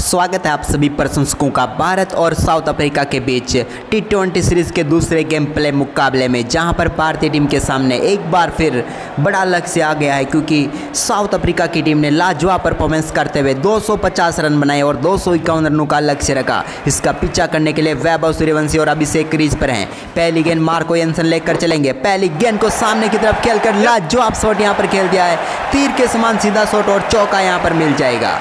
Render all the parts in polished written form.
स्वागत है आप सभी प्रशंसकों का भारत और साउथ अफ्रीका के बीच T20 सीरीज के दूसरे गेम प्ले मुकाबले में, जहां पर भारतीय टीम के सामने एक बार फिर बड़ा लक्ष्य आ गया है, क्योंकि साउथ अफ्रीका की टीम ने लाजवाब परफॉर्मेंस करते हुए 250 रन बनाए और 251 रनों का लक्ष्य रखा। इसका पीछा करने के लिए वैभव सूर्यवंशी और अभिषेक क्रीज पर हैं। पहली गेंद मार्को येंसन लेकर चलेंगे। पहली गेंद को सामने की तरफ खेलकर लाजवाब शॉट यहां पर खेल दिया है। तीर के समान सीधा शॉट और चौका यहां पर मिल जाएगा।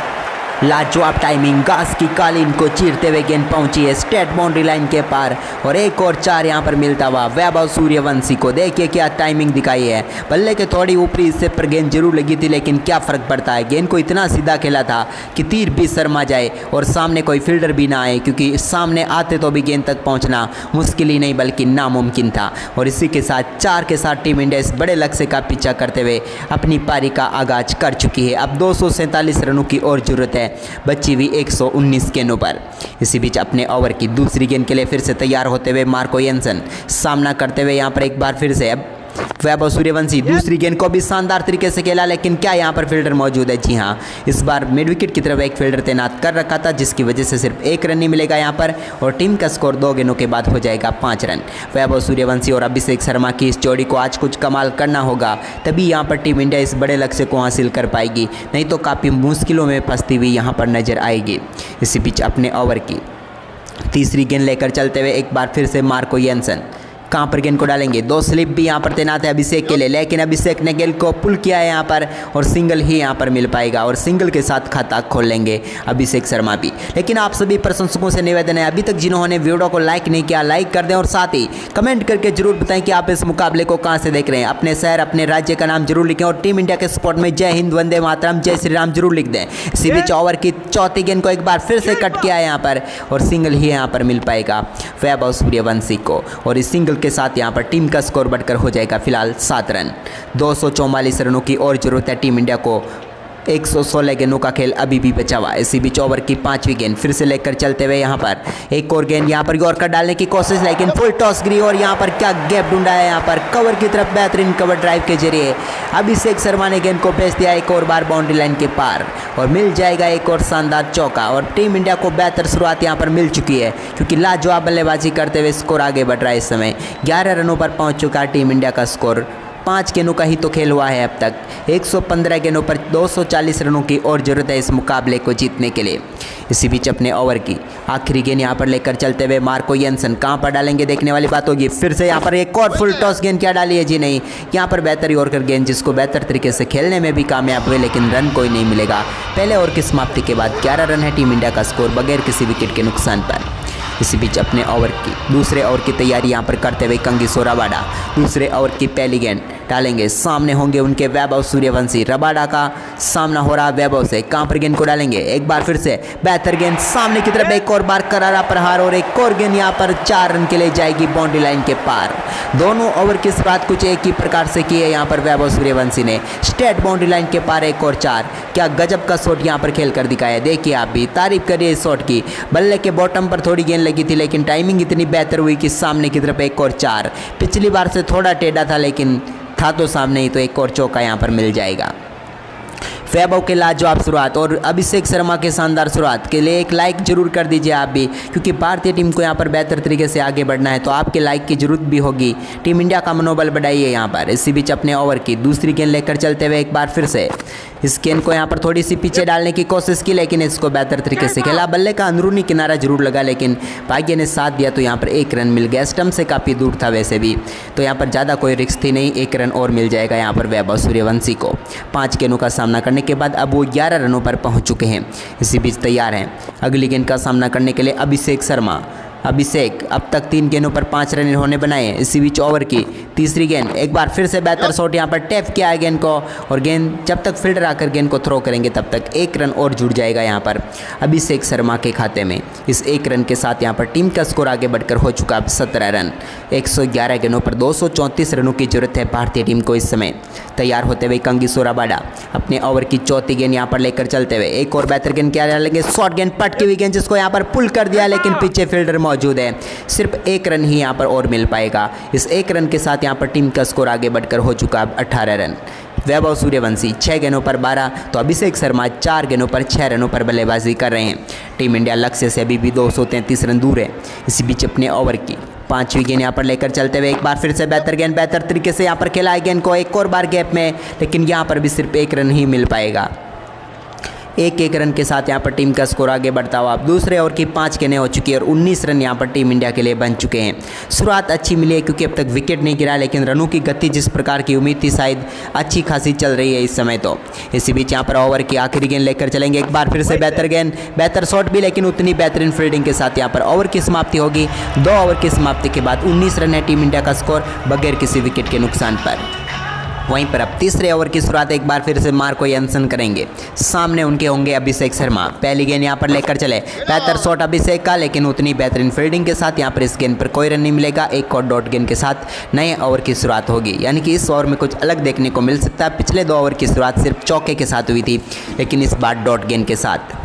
लाजवाब टाइमिंग, घास की कालीन को चीरते हुए गेंद पहुंची है स्टेट बाउंड्री लाइन के पार और एक और 4 यहां पर मिलता हुआ वैभव सूर्यवंशी को। देखिए क्या टाइमिंग दिखाई है। बल्ले के थोड़ी ऊपरी हिस्से पर गेंद जरूर लगी थी, लेकिन क्या फ़र्क पड़ता है। गेंद को इतना सीधा खेला था कि तीर भी शर्मा जाए और सामने कोई फील्डर भी ना आए, क्योंकि सामने आते तो भी गेंद तक पहुँचना मुश्किल ही नहीं बल्कि नामुमकिन था। और इसी के साथ 4 के साथ टीम इंडिया इस बड़े लक्ष्य का पीछा करते हुए अपनी पारी का आगाज कर चुकी है। अब 247 रनों की और ज़रूरत है, बची हुई 119 गेंदों पर। इसी बीच अपने ओवर की दूसरी गेंद के लिए फिर से तैयार होते हुए मार्को येंसन सामना करते हुए यहाँ पर एक बार फिर से अब वैभव सूर्यवंशी दूसरी गेंद को भी शानदार तरीके से खेला, लेकिन क्या यहाँ पर फील्डर मौजूद है। जी हाँ, इस बार मिड विकेट की तरफ एक फील्डर तैनात कर रखा था, जिसकी वजह से सिर्फ 1 रन नहीं मिलेगा यहाँ पर और टीम का स्कोर 2 गेंदों के बाद हो जाएगा 5 रन। वैभव सूर्यवंशी और अभिषेक शर्मा की इस जोड़ी को आज कुछ कमाल करना होगा, तभी यहाँ पर टीम इंडिया इस बड़े लक्ष्य को हासिल कर पाएगी, नहीं तो काफ़ी मुश्किलों में फंसती हुई यहाँ पर नजर आएगी। इसी बीच अपने ओवर की तीसरी गेंद लेकर चलते हुए एक बार फिर से मार्को येंसन कहाँ पर गेंद को डालेंगे। 2 स्लिप भी यहाँ पर तैनात है अभिषेक के लिए, लेकिन अभिषेक ने गेंद को पुल किया है यहाँ पर और सिंगल ही यहाँ पर मिल पाएगा और सिंगल के साथ खाता खोल लेंगे अभिषेक शर्मा भी। लेकिन आप सभी प्रशंसकों से निवेदन है, अभी तक जिन्होंने वीडियो को लाइक नहीं किया लाइक कर दें और साथ ही कमेंट करके जरूर बताएं कि आप इस मुकाबले को कहाँ से देख रहे हैं। अपने शहर अपने राज्य का नाम जरूर लिखें और टीम इंडिया के सपोर्ट में जय हिंद, वंदे मातरम, जय श्री राम जरूर लिख दें। इसी बीच ओवर की चौथी गेंद को एक बार फिर से कट किया है यहाँ पर और सिंगल ही यहाँ पर मिल पाएगा वैभव सूर्यवंशी को और इस सिंगल के साथ यहाँ पर टीम का स्कोर बढ़कर हो जाएगा फिलहाल 7 रन। 244 रनों की और जरूरत है टीम इंडिया को। 116 गेंदों का खेल अभी भी बचा हुआ है। इसी बीच ओवर की 5वीं गेंद फिर से लेकर चलते हुए यहाँ पर एक और गेंद यहाँ पर यॉर्कर डालने की कोशिश, लेकिन फुल टॉस गिरी और यहाँ पर क्या गैप ढूंढा है। यहाँ पर कवर की तरफ बेहतरीन कवर ड्राइव के जरिए अभिषेक शर्मा ने गेंद को भेज दिया एक और बार बाउंड्री लाइन के पार और मिल जाएगा एक और शानदार चौका और टीम इंडिया को बेहतर शुरुआत यहाँ पर मिल चुकी है, क्योंकि लाजवाब बल्लेबाजी करते हुए स्कोर आगे बढ़ रहा है। इस समय 11 रनों पर पहुँच चुका है टीम इंडिया का स्कोर। 5 गेंदों का ही तो खेल हुआ है अब तक। 115 गेंदों पर 240 रनों की और ज़रूरत है इस मुकाबले को जीतने के लिए। इसी बीच अपने ओवर की आखिरी गेंद यहाँ पर लेकर चलते हुए मार्को येंसन कहाँ पर डालेंगे देखने वाली बात होगी। फिर से यहाँ पर एक और फुल टॉस गेंद क्या डाली है, जी नहीं, यहाँ पर बेहतर यॉर्कर गेंद जिसको बेहतर तरीके से खेलने में भी कामयाब हुए, लेकिन रन कोई नहीं मिलेगा। पहले ओवर की समाप्ति के बाद 11 रन है टीम इंडिया का स्कोर बगैर किसी विकेट के नुकसान पर। इसी बीच अपने ओवर की दूसरे ओवर की तैयारी यहाँ पर करते हुए कंगिसो रबाडा दूसरे ओवर की पहली गेंद डालेंगे। सामने होंगे उनके वैभव सूर्यवंशी। रबाडा का सामना हो रहा वैभव से, कहाँ पर गेंद को डालेंगे। एक बार फिर से बेहतर गेंद सामने की तरफ, एक और बार करारा प्रहार और एक और गेंद यहाँ पर 4 रन के लिए जाएगी बाउंड्री लाइन के पार। दोनों ओवर की शुरुआत कुछ एक ही प्रकार से की है यहाँ पर वैभव सूर्यवंशी ने। स्ट्रेट बाउंड्री लाइन के पार एक और 4। क्या गजब का शॉट यहाँ पर खेल कर दिखाया। देखिए आप भी तारीफ करिए इस शॉट की। बल्ले के बॉटम पर थोड़ी गेंद लगी थी, लेकिन टाइमिंग इतनी बेहतर हुई कि सामने की तरफ एक और 4। पिछली बार से थोड़ा टेढ़ा था, लेकिन था तो सामने ही, तो एक और चौका यहाँ पर मिल जाएगा। वैभव के लाजवाब शुरुआत और अभिषेक शर्मा के शानदार शुरुआत के लिए एक लाइक जरूर कर दीजिए आप भी, क्योंकि भारतीय टीम को यहाँ पर बेहतर तरीके से आगे बढ़ना है, तो आपके लाइक की जरूरत भी होगी। टीम इंडिया का मनोबल बढ़ाइए यहाँ पर। इसी बीच अपने ओवर की दूसरी गेंद लेकर चलते हुए एक बार फिर से इस गेंद को यहाँ पर थोड़ी सी पीछे डालने की कोशिश की, लेकिन इसको बेहतर तरीके से खेला। बल्ले का अंदरूनी किनारा जरूर लगा, लेकिन भाग्य ने साथ दिया तो यहाँ पर 1 रन मिल गया। स्टंप से काफ़ी दूर था वैसे भी, तो यहाँ पर ज़्यादा कोई रिस्क थी नहीं। 1 रन और मिल जाएगा यहाँ पर वैभव सूर्यवंशी को। 5 गेंदों का सामना करने के बाद अब वो 11 रनों पर पहुँच चुके हैं। इसी बीच तैयार हैं अगली गेंद का सामना करने के लिए अभिषेक शर्मा। अभिषेक अब तक 3 गेंदों पर 5 रन इन्होंने बनाए हैं। इसी बीच ओवर की तीसरी गेंद एक बार फिर से बेहतर शॉट यहाँ पर टैप किया है गेंद को और गेंद जब तक फील्डर आकर गेंद को थ्रो करेंगे तब तक 1 रन और जुड़ जाएगा यहाँ पर अभिषेक शर्मा के खाते में। इस 1 रन के साथ यहाँ पर टीम का स्कोर आगे बढ़कर हो चुका अब 17 रन। 111 गेंदों पर 234 रनों की जरूरत है भारतीय टीम को। इस समय तैयार होते हुए कंगिसो रबाडा अपने ओवर की चौथी गेंद यहाँ पर लेकर चलते हुए एक और बेहतर गेंद क्या डालेंगे। शॉर्ट गेंद पटकी हुई गेंद जिसको यहाँ पर पुल कर दिया, लेकिन पीछे फील्डर मौजूद है। सिर्फ 1 रन ही यहाँ पर और मिल पाएगा। इस 1 रन के साथ यहाँ पर टीम का स्कोर आगे बढ़कर हो चुका अब 18 रन। वैभव सूर्यवंशी 6 गेंदों पर 12 तो अभिषेक शर्मा 4 गेंदों पर 6 रनों पर बल्लेबाजी कर रहे हैं। टीम इंडिया लक्ष्य से अभी भी 233 रन दूर है। इसी बीच अपने ओवर की 5वीं गेंद यहाँ पर लेकर चलते हुए एक बार फिर से बेहतर गेंद बेहतर तरीके से यहाँ पर खेला है गेंद को एक और बार गैप में, लेकिन यहाँ पर भी सिर्फ 1 रन ही मिल पाएगा। 1 रन के साथ यहाँ पर टीम का स्कोर आगे बढ़ता हुआ अब दूसरे ओवर की 5 गेंदें हो चुकी है और 19 रन यहाँ पर टीम इंडिया के लिए बन चुके हैं। शुरुआत अच्छी मिली है क्योंकि अब तक विकेट नहीं गिरा, लेकिन रनों की गति जिस प्रकार की उम्मीद थी शायद अच्छी खासी चल रही है इस समय। तो इसी बीच यहाँ पर ओवर की आखिरी गेंद लेकर चलेंगे एक बार फिर से बेहतर गेंद बेहतर शॉट भी, लेकिन उतनी बेहतरीन फील्डिंग के साथ यहाँ पर ओवर की समाप्ति होगी। 2 ओवर की समाप्ति के बाद 19 रन है टीम इंडिया का स्कोर बगैर किसी विकेट के नुकसान पर। वहीं पर अब तीसरे ओवर की शुरुआत एक बार फिर से मार्को यंसन करेंगे। सामने उनके होंगे अभिषेक शर्मा। पहली गेंद यहाँ पर लेकर चले, बेहतर शॉट अभिषेक का, लेकिन उतनी बेहतरीन फील्डिंग के साथ यहाँ पर इस गेंद पर कोई रन नहीं मिलेगा। एक और डॉट गेंद के साथ नए ओवर की शुरुआत होगी, यानी कि इस ओवर में कुछ अलग देखने को मिल सकता है। पिछले 2 ओवर की शुरुआत सिर्फ चौके के साथ हुई थी, लेकिन इस बार डॉट गेंद के साथ।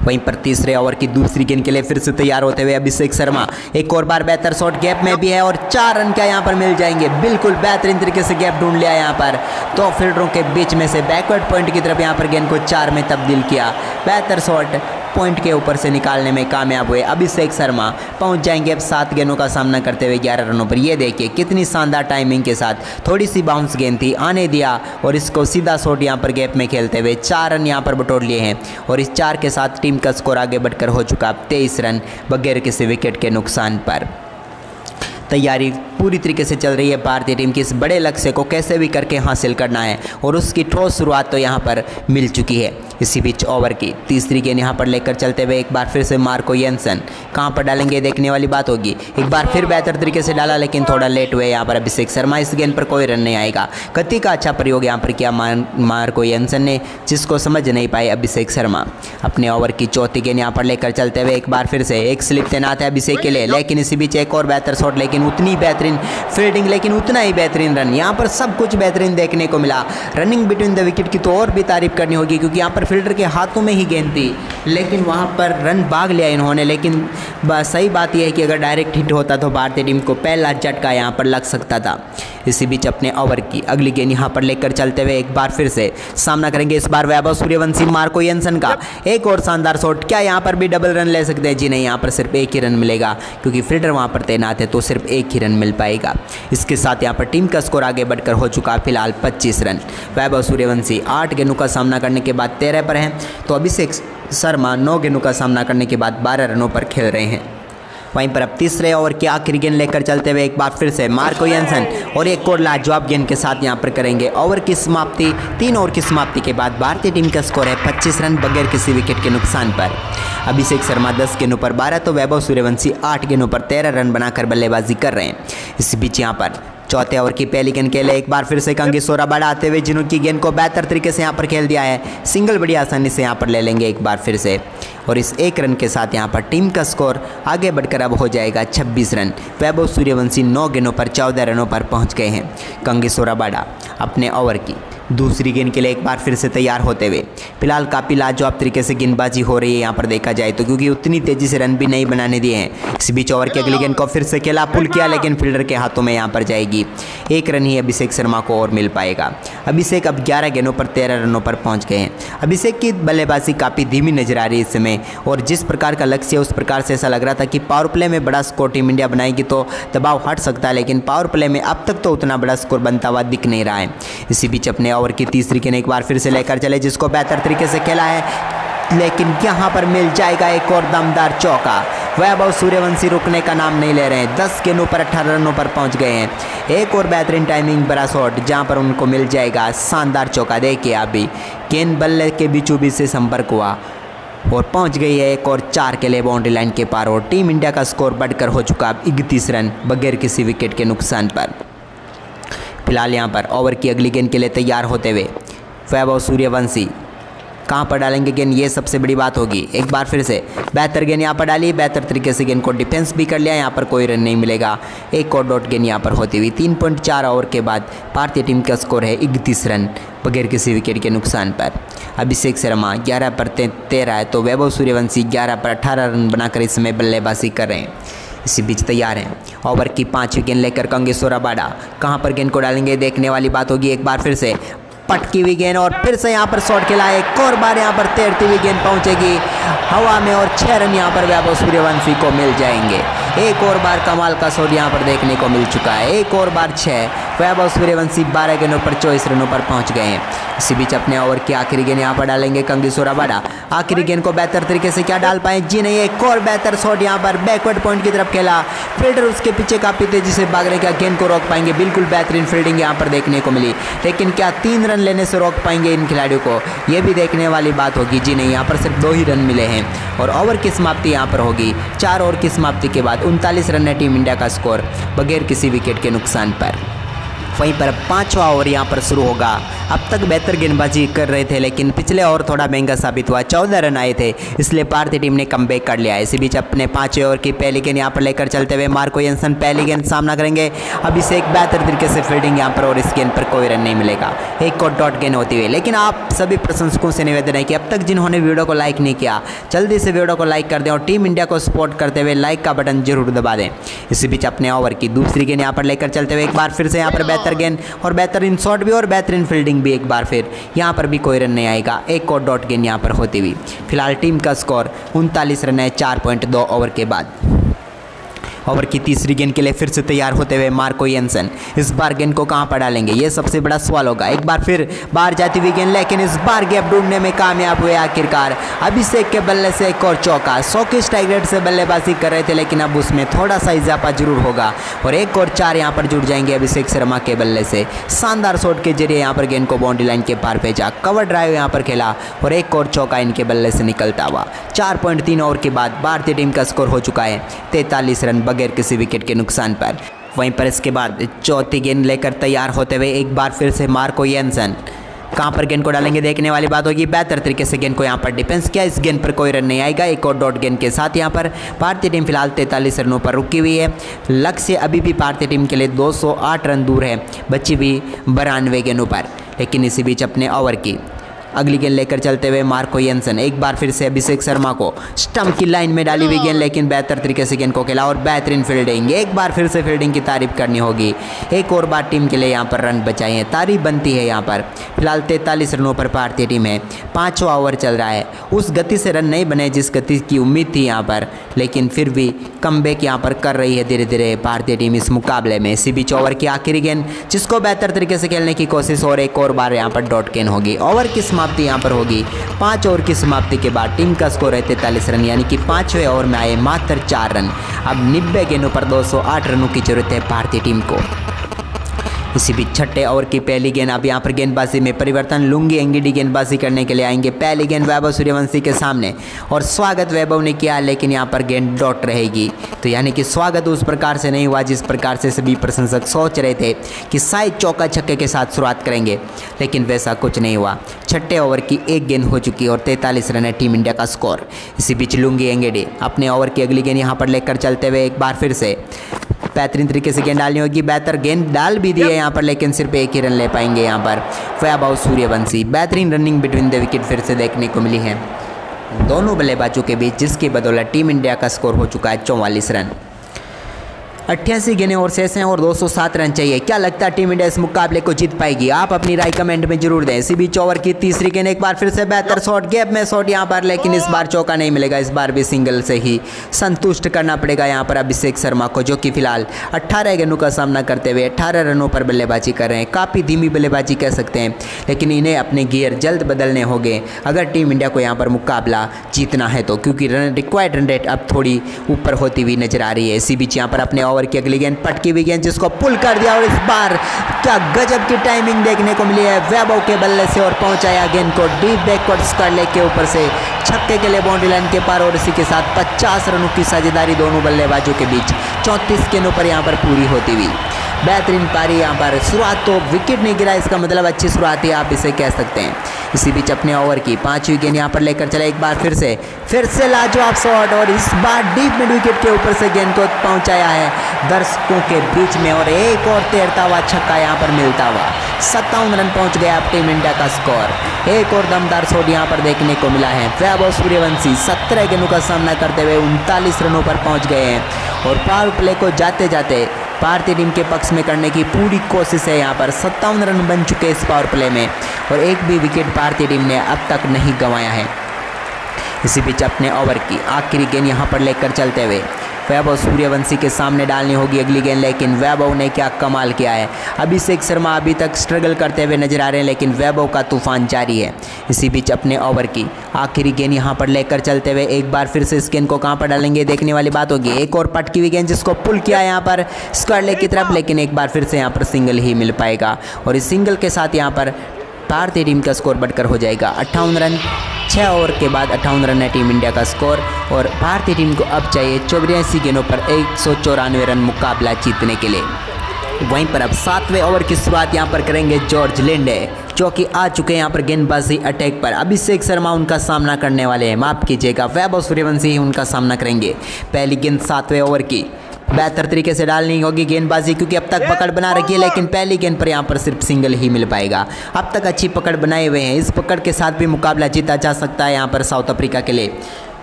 वहीं पर तीसरे ओवर की दूसरी गेंद के लिए फिर से तैयार होते हुए अभिषेक शर्मा। एक और बार बेहतर शॉट गैप में भी है और 4 रन क्या यहाँ पर मिल जाएंगे। बिल्कुल बेहतरीन तरीके से गैप ढूंढ लिया यहाँ पर। 2 फील्डरों के बीच में से बैकवर्ड पॉइंट की तरफ यहाँ पर गेंद को 4 में तब्दील किया। बेहतर शॉट पॉइंट के ऊपर से निकालने में कामयाब हुए अभिषेक शर्मा। पहुंच जाएंगे अब 7 गेंदों का सामना करते हुए 11 रनों पर। ये देखिए कितनी शानदार टाइमिंग के साथ, थोड़ी सी बाउंस गेंद थी, आने दिया और इसको सीधा शॉट यहाँ पर गैप में खेलते हुए 4 रन यहाँ पर बटोर लिए हैं। और इस 4 के साथ टीम का स्कोर आगे बढ़कर हो चुका 23 रन बगैर किसी विकेट के नुकसान पर। तैयारी पूरी तरीके से चल रही है भारतीय टीम की इस बड़े लक्ष्य को कैसे भी करके हासिल करना है, और उसकी ठोस शुरुआत तो यहाँ पर मिल चुकी है। इसी बीच ओवर की तीसरी गेंद यहाँ पर लेकर चलते हुए एक बार फिर से मार्को यंसन कहाँ पर डालेंगे देखने वाली बात होगी। एक बार फिर बेहतर तरीके से डाला, लेकिन थोड़ा लेट हुए यहाँ पर अभिषेक शर्मा। इस गेंद पर कोई रन नहीं आएगा। गति का अच्छा प्रयोग यहाँ पर किया मार्को यंसन ने, जिसको समझ नहीं पाए अभिषेक शर्मा। अपने ओवर की चौथी गेंद यहाँ पर लेकर चलते हुए एक बार फिर से एक स्लिप तैनात है अभिषेक के लिए, लेकिन इसी बीच एक और बेहतर शॉट, लेकिन उतनी बेहतरीन फील्डिंग, लेकिन उतना ही बेहतरीन रन। यहाँ पर सब कुछ बेहतरीन देखने को मिला। रनिंग बिटवीन द विकेट की तो और भी तारीफ करनी होगी, क्योंकि यहाँ पर फील्डर के हाथों में ही गेंद थी, लेकिन वहाँ पर रन भाग लिया इन्होंने। लेकिन सही बात यह है कि अगर डायरेक्ट हिट होता तो भारतीय टीम को पहला झटका यहाँ पर लग सकता था। इसी बीच अपने ओवर की अगली गेंद यहाँ पर लेकर चलते हुए एक बार फिर से सामना करेंगे इस बार वैभव सूर्यवंशी मार्को यंसन का। एक और शानदार शॉट, क्या यहाँ पर भी डबल रन ले सकते हैं? जी नहीं, यहाँ पर सिर्फ 1 ही रन मिलेगा, क्योंकि फील्डर वहाँ पर तैनात है, तो सिर्फ 1 ही रन मिल पाएगा। इसके साथ यहाँ पर टीम का स्कोर आगे बढ़कर हो चुका फिलहाल 25 रन। वैभव सूर्यवंशी 8 गेंदों का सामना करने के बाद 13 पर हैं, तो अभिषेक शर्मा 9 गेंदों का सामना करने के बाद 12 रनों पर खेल रहे हैं। वहीं पर अब तीसरे ओवर की आखिरी गेंद लेकर चलते हुए एक बार फिर से मार्को यंसन और एक और लाजवाब गेंद के साथ यहां पर करेंगे ओवर की समाप्ति। 3 ओवर की समाप्ति के बाद भारतीय टीम का स्कोर है 25 रन बगैर किसी विकेट के नुकसान पर। अभिषेक शर्मा 10 गेंदों पर 12 तो वैभव सूर्यवंशी 8 गेंदों पर 13 रन बनाकर बल्लेबाजी कर रहे हैं। इस बीच यहाँ पर चौथे ओवर की पहली गेंद के लिए एक बार फिर से कंगी बाड़ा आते हुए, जिन्होंने गेंद को बेहतर तरीके से यहाँ पर खेल दिया है। सिंगल बड़ी आसानी से यहाँ पर ले लेंगे एक बार फिर से, और इस 1 रन के साथ यहाँ पर टीम का स्कोर आगे बढ़कर अब हो जाएगा 26 रन। वैभव सूर्यवंशी 9 गेंदों पर 14 रनों पर पहुँच गए हैं। कंगी बाड़ा अपने ओवर की दूसरी गेंद के लिए एक बार फिर से तैयार होते हुए, फिलहाल काफ़ी लाजवाब तरीके से गेंदबाजी हो रही है यहाँ पर देखा जाए तो, क्योंकि उतनी तेज़ी से रन भी नहीं बनाने दिए हैं। इस बीच ओवर की अगली गेंद को फिर से खेला, पुल किया, लेकिन फील्डर के हाथों में यहाँ पर जाएगी। 1 रन ही अभिषेक शर्मा को और मिल पाएगा। अभिषेक अब 11 गेंदों पर 13 रनों पर पहुँच गए हैं। अभिषेक की बल्लेबाजी काफ़ी धीमी नजर आ रही है इस समय, और जिस प्रकार का लक्ष्य है उस प्रकार से ऐसा लग रहा था कि पावर प्ले में बड़ा स्कोर टीम इंडिया बनाएगी तो दबाव हट सकता है, लेकिन पावर प्ले में अब तक तो उतना बड़ा स्कोर बनता हुआ दिख नहीं रहा है। इसी बीच अपने ओवर की तीसरी गेंद एक बार फिर से लेकर चले, जिसको बेहतर तरीके से खेला है, लेकिन यहाँ पर मिल जाएगा एक और दमदार चौका। वैभव सूर्यवंशी रुकने का नाम नहीं ले रहे हैं। 10 गेंदों पर 18 रनों पर पहुंच गए हैं। एक और बेहतरीन टाइमिंग बड़ा शॉट, जहां पर उनको मिल जाएगा शानदार चौका। देखिए अभी गेंद बल्ले के बीचों बीच से संपर्क हुआ और पहुंच गई है एक और 4 के लिए बाउंड्री लाइन के पार, और टीम इंडिया का स्कोर बढ़कर हो चुका 31 रन बगैर किसी विकेट के नुकसान पर। फिलहाल यहाँ पर ओवर की अगली गेंद के लिए तैयार होते हुए वैभव सूर्यवंशी कहाँ पर डालेंगे गेंद, ये सबसे बड़ी बात होगी। एक बार फिर से बेहतर गेंद यहाँ पर डाली, बेहतर तरीके से गेंद को डिफेंस भी कर लिया। यहाँ पर कोई रन नहीं मिलेगा। एक और डॉट गेंद यहाँ पर होती हुई 3.4 ओवर के बाद भारतीय टीम का स्कोर है 31 रन बगैर किसी विकेट के नुकसान पर। अभिषेक शर्मा 11 पर 13 है, तो वैभव सूर्यवंशी 11 पर 18 रन बनाकर इस समय बल्लेबाजी कर रहे हैं। इसी बीच तैयार हैं ओवर की 5वीं गेंद लेकर कंगी बाड़ा। कहाँ पर गेंद को डालेंगे देखने वाली बात होगी। एक बार फिर से पटकी हुई गेंद और फिर से यहाँ पर शॉट खेला, एक और बार यहाँ पर तैरती हुई गेंद पहुंचेगी हवा में और 6 रन यहाँ पर वैभव सूर्यवंशी को मिल जाएंगे। एक और बार कमाल का शॉट यहाँ पर देखने को मिल चुका है, एक और बार 6। वैभव सूर्यवंशी 12 गेंदों पर 24 रनों पर पहुंच गए हैं। इसी बीच अपने ओवर की आखिरी गेंद यहाँ पर डालेंगे कंगिसो रबाडा। आखिरी गेंद को बेहतर तरीके से क्या डाल पाए, जी नहीं, एक और बेहतर शॉट यहाँ पर बैकवर्ड पॉइंट की तरफ खेला, फील्डर उसके पीछे काफी तेजी से भागने का, गेंद को रोक पाएंगे, बिल्कुल बेहतरीन फील्डिंग यहाँ पर देखने को मिली, लेकिन क्या 3 रन लेने से रोक पाएंगे इन खिलाड़ियों को, ये भी देखने वाली बात होगी। जी नहीं, यहाँ पर सिर्फ 2 ही रन मिले हैं और ओवर की समाप्ति यहाँ पर होगी 4 ओवर की समाप्ति के बाद 39 रन है टीम इंडिया का स्कोर बगैर किसी विकेट के नुकसान पर। वहीं पर 5वां ओवर यहाँ पर शुरू होगा। अब तक बेहतर गेंदबाजी कर रहे थे लेकिन पिछले ओवर थोड़ा महंगा साबित हुआ, 14 रन आए थे, इसलिए भारतीय टीम ने कमबैक कर लिया। इसी बीच अपने 5वें ओवर की पहली गेंद यहाँ पर लेकर चलते हुए मार्को येंसन पहली गेंद सामना करेंगे। अभिषेक बेहतर तरीके से फील्डिंग यहाँ पर और इस गेंद पर कोई रन नहीं मिलेगा, एक और डॉट गेंद होती हुई। लेकिन आप सभी प्रशंसकों से निवेदन है कि अब तक जिन्होंने वीडियो को लाइक नहीं किया जल्दी से वीडियो को लाइक कर दें और टीम इंडिया को सपोर्ट करते हुए लाइक का बटन जरूर दबा दें। इसी बीच अपने ओवर की दूसरी गेंद यहाँ पर लेकर चलते हुए एक बार फिर से यहाँ पर बेहतर गेंद और बेहतरीन शॉट भी और बेहतरीन फील्डिंग भी, एक बार फिर यहाँ पर भी कोई रन नहीं आएगा, एक और डॉट गेंद यहाँ पर होती हुई। फिलहाल टीम का स्कोर 39 रन है 4.2 ओवर के बाद। ओवर की तीसरी गेंद के लिए फिर से तैयार होते हुए मार्को येंसन। इस बार गेंद को कहां पर डालेंगे, ये सबसे बड़ा सवाल होगा। एक बार फिर बाहर जाती हुई गेंद, लेकिन इस बार गैप ढूंढने में कामयाब हुए आखिरकार। अभिषेक के बल्ले से एक और चौका। 100 की स्ट्राइक रेट से बल्लेबाजी कर रहे थे लेकिन अब उसमें थोड़ा सा इजाफा जरूर होगा और एक और 4 यहाँ पर जुड़ जाएंगे अभिषेक शर्मा के बल्ले से। शानदार शॉट के जरिए यहाँ पर गेंद को बाउंड्री लाइन के पार भेजा, कवर ड्राइव यहाँ पर खेला और एक और चौका इनके बल्ले से निकलता हुआ। 4.3 ओवर के बाद भारतीय टीम का स्कोर हो चुका है 43 रन बगैर किसी विकेट के नुकसान पर। वहीं पर इसके बाद चौथी गेंद लेकर तैयार होते हुए एक बार फिर से मार्को येंसन। कहां पर गेंद को डालेंगे देखने वाली बात होगी। बेहतर तरीके से गेंद को यहां पर डिफेंस किया, इस गेंद पर कोई रन नहीं आएगा, एक और डॉट गेंद के साथ यहां पर भारतीय टीम फिलहाल 43 रनों पर रुकी हुई है। लक्ष्य अभी भी भारतीय टीम के लिए 208 रन दूर है, बची हुई 92 गेंदों पर। लेकिन इसी बीच अपने ओवर की अगली गेंद लेकर चलते हुए मार्को येंसन एक बार फिर से अभिषेक शर्मा को स्टंप की लाइन में डाली हुई गेंद, लेकिन बेहतर तरीके से गेंद को खेला और बेहतरीन फील्डिंग। एक बार फिर से फील्डिंग की तारीफ करनी होगी, एक और बार टीम के लिए यहाँ पर रन बचाए हैं, तारीफ बनती है यहाँ पर। फिलहाल 43 रनों पर भारतीय टीम है, 5वां ओवर चल रहा है। उस गति से रन नहीं बने जिस गति की उम्मीद थी यहाँ पर, लेकिन फिर भी कमबैक यहाँ पर कर रही है धीरे धीरे भारतीय टीम इस मुकाबले में। इसी बीच ओवर की आखिरी गेंद जिसको बेहतर तरीके से खेलने की कोशिश और एक और बार यहाँ पर डॉट गेंद होगी। ओवर की समाप्ति यहाँ पर होगी 5 ओवर की समाप्ति के बाद। टीम का स्कोर है 43 रन, यानी कि 5वें ओवर में आए मात्र 4 रन। अब 90 गेंदों पर 208 रनों की जरूरत है भारतीय टीम को। इसी बीच 6ठे ओवर की पहली गेंद। अब यहाँ पर गेंदबाजी में परिवर्तन, लुंगी एंगिडी गेंदबाजी करने के लिए आएंगे। पहली गेंद वैभव सूर्यवंशी के सामने और स्वागत वैभव ने किया, लेकिन यहाँ पर गेंद डॉट रहेगी। तो यानी कि स्वागत उस प्रकार से नहीं हुआ जिस प्रकार से सभी प्रशंसक सोच रहे थे कि शायद चौका छक्के के साथ शुरुआत करेंगे, लेकिन वैसा कुछ नहीं हुआ। 6ठे ओवर की एक गेंद हो चुकी और 43 रन है टीम इंडिया का स्कोर। इसी बीच लुंगी एंगिडी अपने ओवर की अगली गेंद यहाँ पर लेकर चलते हुए एक बार फिर से बेहतरीन तरीके से गेंद डालनी होगी। बेहतर गेंद डाल भी दी है यहाँ पर, लेकिन सिर्फ एक ही रन ले पाएंगे यहाँ पर वैभव सूर्यवंशी। बेहतरीन रनिंग बिटवीन द विकेट फिर से देखने को मिली है दोनों बल्लेबाजों के बीच, जिसकी बदौलत टीम इंडिया का स्कोर हो चुका है 44 रन। 88 गेंदें और शेष हैं और 207 रन चाहिए। क्या लगता है टीम इंडिया इस मुकाबले को जीत पाएगी? आप अपनी राय कमेंट में जरूर दें। इसी बीच ओवर की तीसरी गेंद, एक बार फिर से बेहतर शॉट, गैप में शॉट यहाँ पर, लेकिन इस बार चौका नहीं मिलेगा। इस बार भी सिंगल से ही संतुष्ट करना पड़ेगा यहाँ पर अभिषेक शर्मा को, जो कि फिलहाल 18 गेंदों का सामना करते हुए 18 रनों पर बल्लेबाजी कर रहे हैं। काफ़ी धीमी बल्लेबाजी कह सकते हैं, लेकिन इन्हें अपने गियर जल्द बदलने होंगे अगर टीम इंडिया को यहाँ पर मुकाबला जीतना है तो, क्योंकि रिक्वायर्ड रन रेट अब थोड़ी ऊपर होती हुई नजर आ रही है। इसी बीच यहाँ पर अपने ओवर की अगली गेंद की हुई गेंद जिसको पुल कर दिया और इस बार क्या गजब की टाइमिंग देखने को मिली है वैभव के बल्ले से और पहुंचाया गेंद को डीप बैकवर्ड स्क्वायर लेग के ऊपर से छक्के के लिए बाउंड्री लाइन के पार और इसी के साथ 50 रनों की साझेदारी दोनों बल्लेबाजों के बीच 34 गेंदों पर यहां पर पूरी होती हुई। बेहतरीन पारी यहाँ पर, शुरुआत तो विकेट नहीं गिरा, इसका मतलब अच्छी शुरुआत ही आप इसे कह सकते हैं। इसी बीच अपने ओवर की 5वीं गेंद यहाँ पर लेकर चले एक बार फिर से लाजवाब शॉट और इस बार डीप मिड विकेट के ऊपर से गेंद को पहुंचाया है दर्शकों के बीच में और एक और तैरता हुआ छक्का यहाँ पर मिलता हुआ 57 रन पहुंच गया अब टीम इंडिया का स्कोर। एक और दमदार शॉट यहाँ पर देखने को मिला है। वैभव सूर्यवंशी 17 गेंदों का सामना करते हुए 39 रनों पर पहुंच गए हैं और पावर प्ले को जाते जाते भारतीय टीम के पक्ष में करने की पूरी कोशिश है। यहाँ पर 57 रन बन चुके हैं इस पावर प्ले में और एक भी विकेट भारतीय टीम ने अब तक नहीं गंवाया है। इसी बीच अपने ओवर की आखिरी गेंद यहाँ पर लेकर चलते हुए वैभव सूर्यवंशी के सामने डालनी होगी अगली गेंद, लेकिन वैभव ने क्या कमाल किया है। अभिषेक शर्मा अभी तक स्ट्रगल करते हुए नजर आ रहे हैं, लेकिन वैभव का तूफान जारी है। इसी बीच अपने ओवर की आखिरी गेंद यहाँ पर लेकर चलते हुए एक बार फिर से इस गेंद को कहाँ पर डालेंगे देखने वाली बात होगी। एक और पटकी हुई गेंद जिसको पुल किया यहाँ पर स्क्वायर लेग की तरफ, लेकिन एक बार फिर से यहाँ पर सिंगल ही मिल पाएगा और इस सिंगल के साथ यहाँ पर भारतीय टीम का स्कोर बढ़कर हो जाएगा 58 रन। 6 ओवर के बाद 58 रन है टीम इंडिया का स्कोर और भारतीय टीम को अब चाहिए 84 गेंदों पर 194 रन मुकाबला जीतने के लिए। वहीं पर अब 7वें ओवर की शुरुआत यहाँ पर करेंगे जॉर्ज लिंडे, जो कि आ चुके हैं यहाँ पर गेंदबाजी अटैक पर। अभिषेक शर्मा उनका सामना करने वाले हैं, माफ कीजिएगा, वैभव सूर्यवंशी ही उनका सामना करेंगे। पहली गेंद 7वें ओवर की बेहतर तरीके से डालनी होगी गेंदबाजी, क्योंकि अब तक पकड़ बना रखी है, लेकिन पहली गेंद पर यहाँ पर सिर्फ सिंगल ही मिल पाएगा। अब तक अच्छी पकड़ बनाए हुए हैं, इस पकड़ के साथ भी मुकाबला जीता जा सकता है यहाँ पर साउथ अफ्रीका के लिए,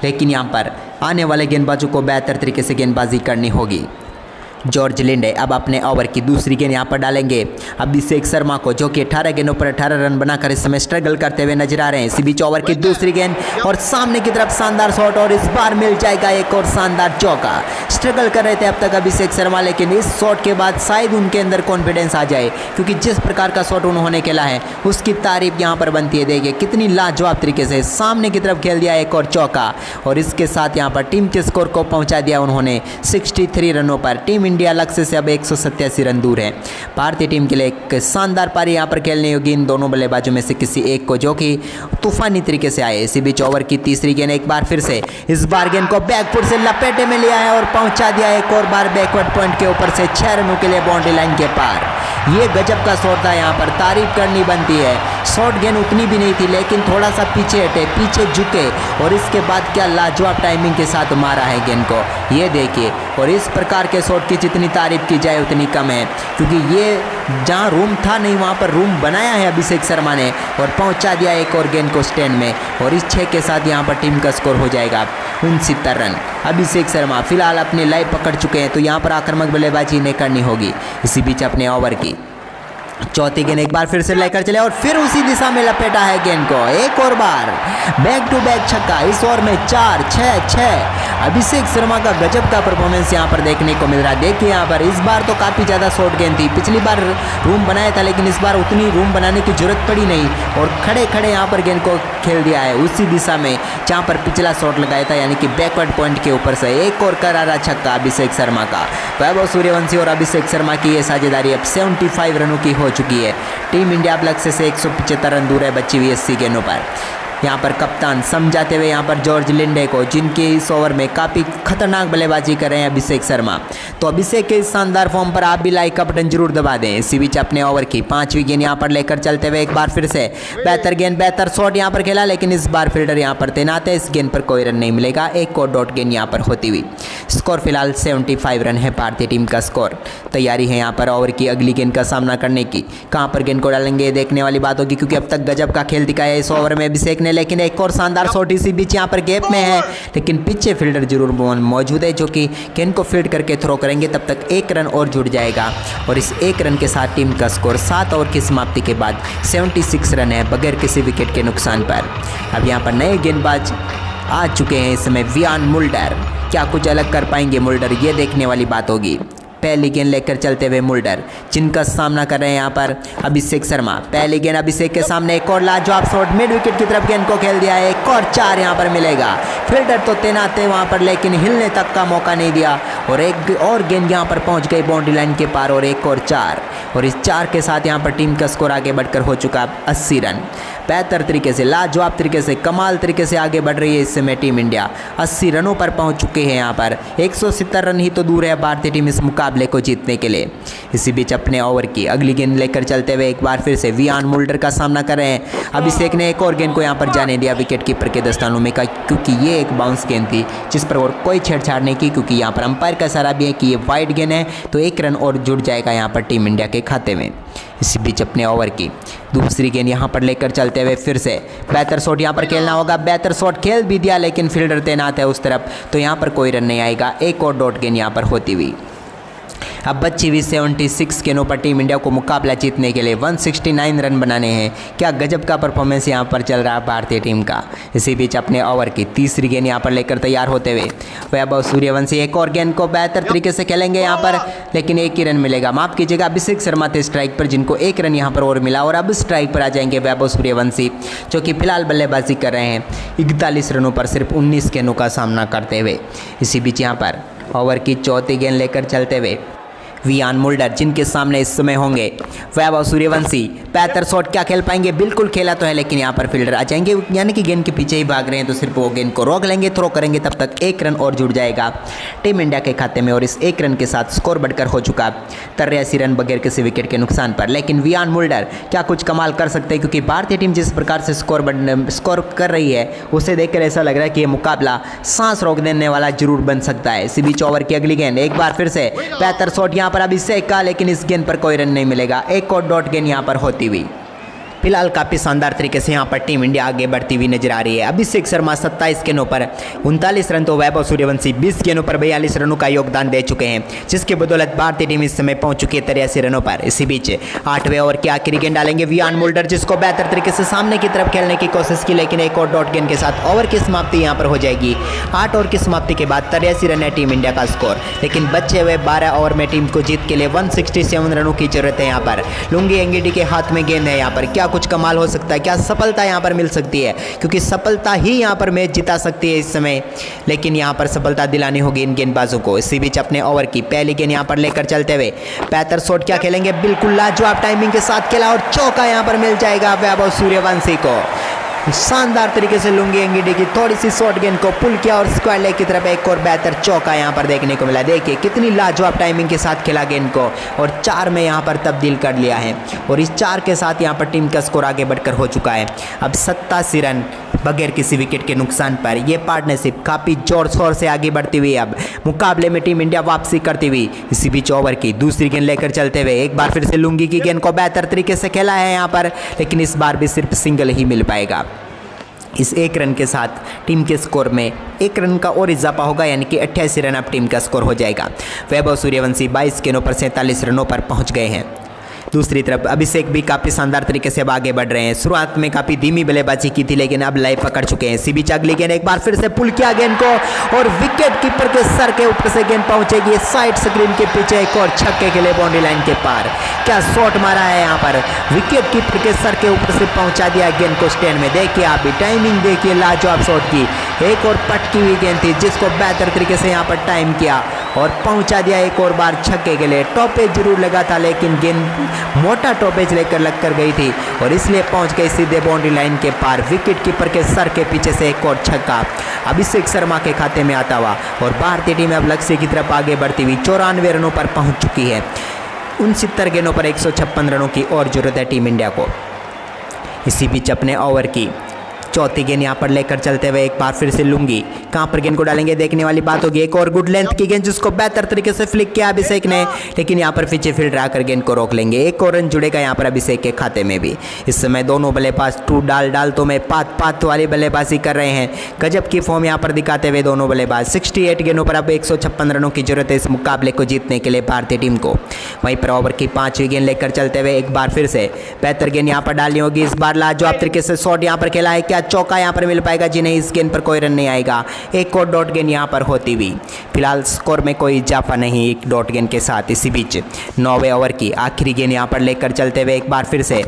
लेकिन यहाँ पर आने वाले गेंदबाजों को बेहतर तरीके से गेंदबाजी करनी होगी। जॉर्ज लिंडे अब अपने ओवर की दूसरी गेंद यहाँ पर डालेंगे अभिषेक शर्मा को, जो कि 18 गेंदों पर 18 रन बनाकर इस समय स्ट्रगल करते हुए नजर आ रहे हैं। इसी बीच ओवर की दूसरी गेंद और सामने की तरफ शानदार शॉट और इस बार मिल जाएगा एक और शानदार चौका। स्ट्रगल कर रहे थे अब तक अभिषेक शर्मा, लेकिन इस शॉट के बाद शायद उनके अंदर कॉन्फिडेंस आ जाए, क्योंकि जिस प्रकार का शॉट उन्होंने खेला है उसकी तारीफ यहाँ पर बनती है। देखिए कितनी लाजवाब तरीके से सामने की तरफ खेल दिया एक और चौका और इसके साथ यहाँ पर टीम के स्कोर को पहुँचा दिया उन्होंने 63 रनों पर। टीम इंडिया लक्ष्य से अब 187 रन दूर है। भारतीय टीम के लिए एक शानदार पारी यहाँ पर खेलनी होगी इन दोनों बल्लेबाजों में से किसी एक को, जो कि तूफानी तरीके से आए। इसी बीच ओवर की तीसरी गेंद एक बार फिर से इस बार गेंद को बैकफुट से लपेटे में लिया है और पहुंचा दिया एक और बार बैकवर्ड पॉइंट के ऊपर से 6 रनों के लिए बाउंड्री लाइन के पार। ये गजब का शॉट था, यहाँ पर तारीफ करनी बनती है। शॉर्ट गेंद उतनी भी नहीं थी, लेकिन थोड़ा सा पीछे हटे, पीछे झुके और इसके बाद क्या लाजवाब टाइमिंग के साथ मारा है गेंद को, ये देखिए। और इस प्रकार के शॉट की जितनी तारीफ की जाए उतनी कम है, क्योंकि ये जहाँ रूम था नहीं वहाँ पर रूम बनाया है अभिषेक शर्मा ने और पहुँचा दिया एक और गेंद को स्टैंड में और इस 6 के साथ यहाँ पर टीम का स्कोर हो जाएगा 69 रन। अभिषेक शर्मा फिलहाल अपने लाइव पकड़ चुके हैं, तो यहाँ पर आक्रामक बल्लेबाजी इन्हें करनी होगी। इसी बीच अपने ओवर की चौथी गेंद एक बार फिर से लेकर चले और फिर उसी दिशा में लपेटा है गेंद को एक और बार बैक टू बैक छक्का। इस ओवर में 4-6-6 अभिषेक शर्मा का गजब का परफॉर्मेंस यहाँ पर देखने को मिल रहा है। देखिए यहाँ पर इस बार तो काफ़ी ज़्यादा शॉर्ट गेंद थी, पिछली बार रूम बनाया था, लेकिन इस बार उतनी रूम बनाने की जरूरत पड़ी नहीं और खड़े खड़े यहाँ पर गेंद को खेल दिया है उसी दिशा में जहाँ पर पिछला शॉट लगाया था, यानी कि बैकवर्ड पॉइंट के ऊपर से एक और करारा छक्का अभिषेक शर्मा का। वैभव सूर्यवंशी और अभिषेक शर्मा की ये साझेदारी अब 75 रनों की हो चुकी है। टीम इंडिया अब लक्ष्य से 175 रन दूर है बची हुई 80 गेंदों पर। यहाँ पर कप्तान समझाते हुए यहाँ पर जॉर्ज लिंडे को, जिनके इस ओवर में काफ़ी खतरनाक बल्लेबाजी कर रहे हैं अभिषेक शर्मा। तो अभिषेक के इस शानदार फॉर्म पर आप भी लाइक का बटन जरूर दबा दें। इसी बीच अपने ओवर की 5वीं गेंद यहाँ पर लेकर चलते हुए एक बार फिर से बेहतर गेंद बेहतर शॉट यहाँ पर खेला, लेकिन इस बार फील्डर यहाँ पर तैनात है, इस गेंद पर कोई रन नहीं मिलेगा। एक और डॉट गेंद यहाँ पर होती हुई स्कोर फिलहाल 75 रन है भारतीय टीम का स्कोर। तैयारी है यहाँ पर ओवर की अगली गेंद का सामना करने की, कहाँ पर गेंद को डालेंगे देखने वाली बात होगी, क्योंकि अब तक गजब का खेल दिखाया है इस ओवर में अभिषेक ने। लेकिन एक और शानदार शॉट इसी बीच यहाँ पर गैप में है, लेकिन पीछे फील्डर जरूर मौजूद है, जो कि गेंद को फील्ड करके थ्रो करेंगे। तब तक 1 रन और जुड़ जाएगा और इस 1 रन के साथ टीम का स्कोर 7 ओवर की समाप्ति के बाद 76 रन है बगैर किसी विकेट के नुकसान पर। अब यहाँ पर नए गेंदबाज आ चुके हैं इस समय, वियान मुल्डर। क्या कुछ अलग कर पाएंगे मुल्डर, ये देखने वाली बात होगी। पहली गेंद लेकर चलते हुए मुल्डर, जिनका सामना कर रहे हैं यहाँ पर अभिषेक शर्मा। पहली गेंद अभिषेक के सामने एक और लाजवाब शॉट मिड विकेट की तरफ गेंद को खेल दिया है, एक और 4 यहाँ पर मिलेगा। फील्डर तो तैनात है वहाँ पर, लेकिन हिलने तक का मौका नहीं दिया और एक और गेंद यहाँ पर पहुँच गई बाउंड्री लाइन के पार और एक और 4 और इस 4 के साथ यहाँ पर टीम का स्कोर आगे बढ़कर हो चुका 80 रन। बेहतर तरीके से, लाजवाब तरीके से, कमाल तरीके से आगे बढ़ रही है इस समय टीम इंडिया। 80 रनों पर पहुंच चुके हैं यहाँ पर। 170 रन ही तो दूर है भारतीय टीम इस मुकाबले को जीतने के लिए। इसी बीच अपने ओवर की अगली गेंद लेकर चलते हुए एक बार फिर से वियान मुल्डर का सामना कर रहे हैं। अभिषेक ने एक और गेंद को यहाँ पर जाने दिया विकेट कीपर के दस्तानों में, क्योंकि ये एक बाउंस गेंद थी जिस पर और कोई छेड़छाड़ नहीं की, क्योंकि यहाँ पर अंपायर का इशारा भी है कि ये वाइड गेंद है, तो 1 रन और जुड़ जाएगा यहाँ पर टीम इंडिया के खाते में। इसी बीच अपने ओवर की दूसरी गेंद यहाँ पर लेकर चलते हुए फिर से बेहतर शॉट यहाँ पर खेलना होगा। बेहतर शॉट खेल भी दिया, लेकिन फील्डर तैनात है उस तरफ, तो यहाँ पर कोई रन नहीं आएगा। एक और डॉट गेंद यहाँ पर होती हुई अब बची हुई 76 गेंदों पर टीम इंडिया को मुकाबला जीतने के लिए 169 रन बनाने हैं। क्या गजब का परफॉर्मेंस यहाँ पर चल रहा है भारतीय टीम का। इसी बीच अपने ओवर की तीसरी गेंद यहाँ पर लेकर तैयार होते हुए वैभव सूर्यवंशी एक और गेंद को बेहतर तरीके से खेलेंगे यहाँ पर, लेकिन एक ही रन मिलेगा। माफ कीजिएगा, अभिषेक शर्मा थे स्ट्राइक पर जिनको एक रन यहाँ पर और मिला, और अब स्ट्राइक पर आ जाएंगे वैभव सूर्यवंशी जो कि फिलहाल बल्लेबाजी कर रहे हैं 41 रनों पर सिर्फ 19 गेंदों का सामना करते हुए। इसी बीच यहाँ पर ओवर की चौथी गेंद लेकर चलते हुए वियान मुल्डर जिनके सामने इस समय होंगे वैभव सूर्यवंशी। बेहतर शॉट क्या खेल पाएंगे, बिल्कुल खेला तो है, लेकिन यहाँ पर फील्डर आ जाएंगे, यानी कि गेंद के पीछे ही भाग रहे हैं, तो सिर्फ वो गेंद को रोक लेंगे, थ्रो करेंगे, तब तक एक रन और जुड़ जाएगा टीम इंडिया के खाते में। और इस एक रन के साथ स्कोर बढ़कर हो चुका 83 रन बगैर किसी विकेट के नुकसान पर। लेकिन वियान मुल्डर क्या कुछ कमाल कर सकते हैं, क्योंकि भारतीय टीम जिस प्रकार से स्कोर कर रही है उसे देखकर ऐसा लग रहा है कि ये मुकाबला सांस रोक देने वाला जरूर बन सकता है। इसी बीच ओवर की अगली गेंद एक बार फिर से बेहतर शॉट यहाँ पर अभिषेक का, लेकिन इस गेंद पर कोई रन नहीं मिलेगा। एक और डॉट गेंद यहाँ पर होती हुई फिलहाल काफ़ी शानदार तरीके से यहाँ पर टीम इंडिया आगे बढ़ती हुई नजर आ रही है। अभिषेक शर्मा 27 गेंदों पर 39 रन, तो वैभव सूर्यवंशी 20 गेंदों पर 42 रनों का योगदान दे चुके हैं, जिसके बदौलत भारतीय टीम इस समय पहुंच चुकी है 83 रनों पर। इसी बीच 8वें ओवर की आखिरी गेंद डालेंगे वियान मुल्डर, जिसको बेहतर तरीके से सामने की तरफ खेलने की कोशिश की, लेकिन एक और डॉट गेंद के साथ ओवर की समाप्ति यहाँ पर हो जाएगी। 8 ओवर की समाप्ति के बाद 83 रन है टीम इंडिया का स्कोर, लेकिन बचे हुए 12 ओवर में टीम को जीत के लिए 167 रनों की जरूरत है। यहाँ पर लुंगी एंगीडी के हाथ में गेंद है, यहाँ पर क्या कुछ कमाल हो सकता है, क्या सफलता यहाँ पर मिल सकती है, क्योंकि सफलता ही यहाँ पर मैच जिता सकती है इस समय, लेकिन यहाँ पर सफलता दिलानी होगी इन गेंदबाजों को। इसी बीच अपने ओवर की पहली गेंद यहाँ पर लेकर चलते हुए बेहतर शॉट क्या खेलेंगे, बिल्कुल लाजवाब टाइमिंग के साथ खेला और चौका यहाँ पर मिल जाएगा वैभव सूर्यवंशी को। शानदार तरीके से लुंगी एंगीडी की थोड़ी सी शॉर्ट गेंद को पुल किया और स्क्वायर लेग की तरफ एक और बेहतर चौका यहाँ पर देखने को मिला। देखिए कितनी लाजवाब टाइमिंग के साथ खेला गेंद को और 4 में यहाँ पर तब्दील कर लिया है, और इस 4 के साथ यहाँ पर टीम का स्कोर आगे बढ़कर हो चुका है अब 87 रन बगैर किसी विकेट के नुकसान पर। यह पार्टनरशिप काफ़ी जोर शोर से आगे बढ़ती हुई अब मुकाबले में टीम इंडिया वापसी करती हुई। इसी बीच ओवर की दूसरी गेंद लेकर चलते हुए एक बार फिर से लुंगी की गेंद को बेहतर तरीके से खेला है यहाँ पर, लेकिन इस बार भी सिर्फ सिंगल ही मिल पाएगा। इस एक रन के साथ टीम के स्कोर में 1 रन का और इजाफा होगा, यानी कि 88 रन अब टीम का स्कोर हो जाएगा। वैभव सूर्यवंशी 22 गेंदों पर 47 रनों पर पहुंच गए हैं। दूसरी तरफ अभिषेक भी काफ़ी शानदार तरीके से अब आगे बढ़ रहे हैं। शुरुआत में काफ़ी धीमी बल्लेबाजी की थी, लेकिन अब लय पकड़ चुके हैं। इसी बीच अगली गेंद एक बार फिर से पुल किया गेंद को और विकेट कीपर के सर के ऊपर से गेंद पहुंचेगी साइड स्क्रीन के पीछे, एक और छक्के के लिए बाउंड्री लाइन के पार। क्या शॉट मारा है यहाँ पर, विकेट कीपर के सर के ऊपर से पहुंचा दिया गेंद को स्टैंड में। देखिए आप भी टाइमिंग देखिए लाजवाब शॉट की, एक और पटकी हुई गेंद थी जिसको बेहतर तरीके से यहाँ पर टाइम किया और पहुंचा दिया एक और बार छक्के के लिए। टॉपेज जरूर लगा था, लेकिन गेंद मोटा टॉपेज लेकर लग कर गई थी और इसलिए पहुंच गई सीधे बाउंड्री लाइन के पार। विकेट कीपर के सर के पीछे से एक और छक्का अभिषेक शर्मा के खाते में आता हुआ, और भारतीय टीम अब लक्ष्य की तरफ आगे बढ़ती हुई 94 रनों पर पहुंच चुकी है। 69 गेंदों पर 156 रनों की और जरूरत है टीम इंडिया को। इसी बीच अपने ओवर की चौथी गेंद यहाँ पर लेकर चलते हुए एक बार फिर से लुंगी कहाँ पर गेंद को डालेंगे देखने वाली बात होगी। एक और गुड लेंथ की गेंद जिसको बेहतर तरीके से फ्लिक किया अभिषेक ने, लेकिन यहाँ पर पीछे फील्डर आकर गेंद को रोक लेंगे। एक और रन जुड़ेगा यहाँ पर अभिषेक के खाते में भी। इस समय दोनों बल्लेबाज टू डाल तो में पात वाली बल्लेबाजी कर रहे हैं। गजब की फॉर्म यहाँ पर दिखाते हुए दोनों बल्लेबाज। 68 गेंदों पर अब 156 रनों की जरूरत है इस मुकाबले को जीतने के लिए भारतीय टीम को। वहीं पर ओवर की 5वीं गेंद लेकर चलते हुए एक बार फिर से बेहतर गेंद यहाँ पर डालनी होगी। इस बार लाजवाब तरीके से शॉट यहाँ पर खेला है, क्या चौका यहाँ पर मिल पाएगा जी नहीं, इस गेंद पर कोई रन नहीं आएगा। एक और डॉट गेंद यहाँ पर होती हुई फिलहाल स्कोर में कोई इजाफा नहीं एक डॉट गेंद के साथ। इसी बीच 9वें ओवर की आखिरी गेंद यहाँ पर लेकर चलते हुए एक बार फिर से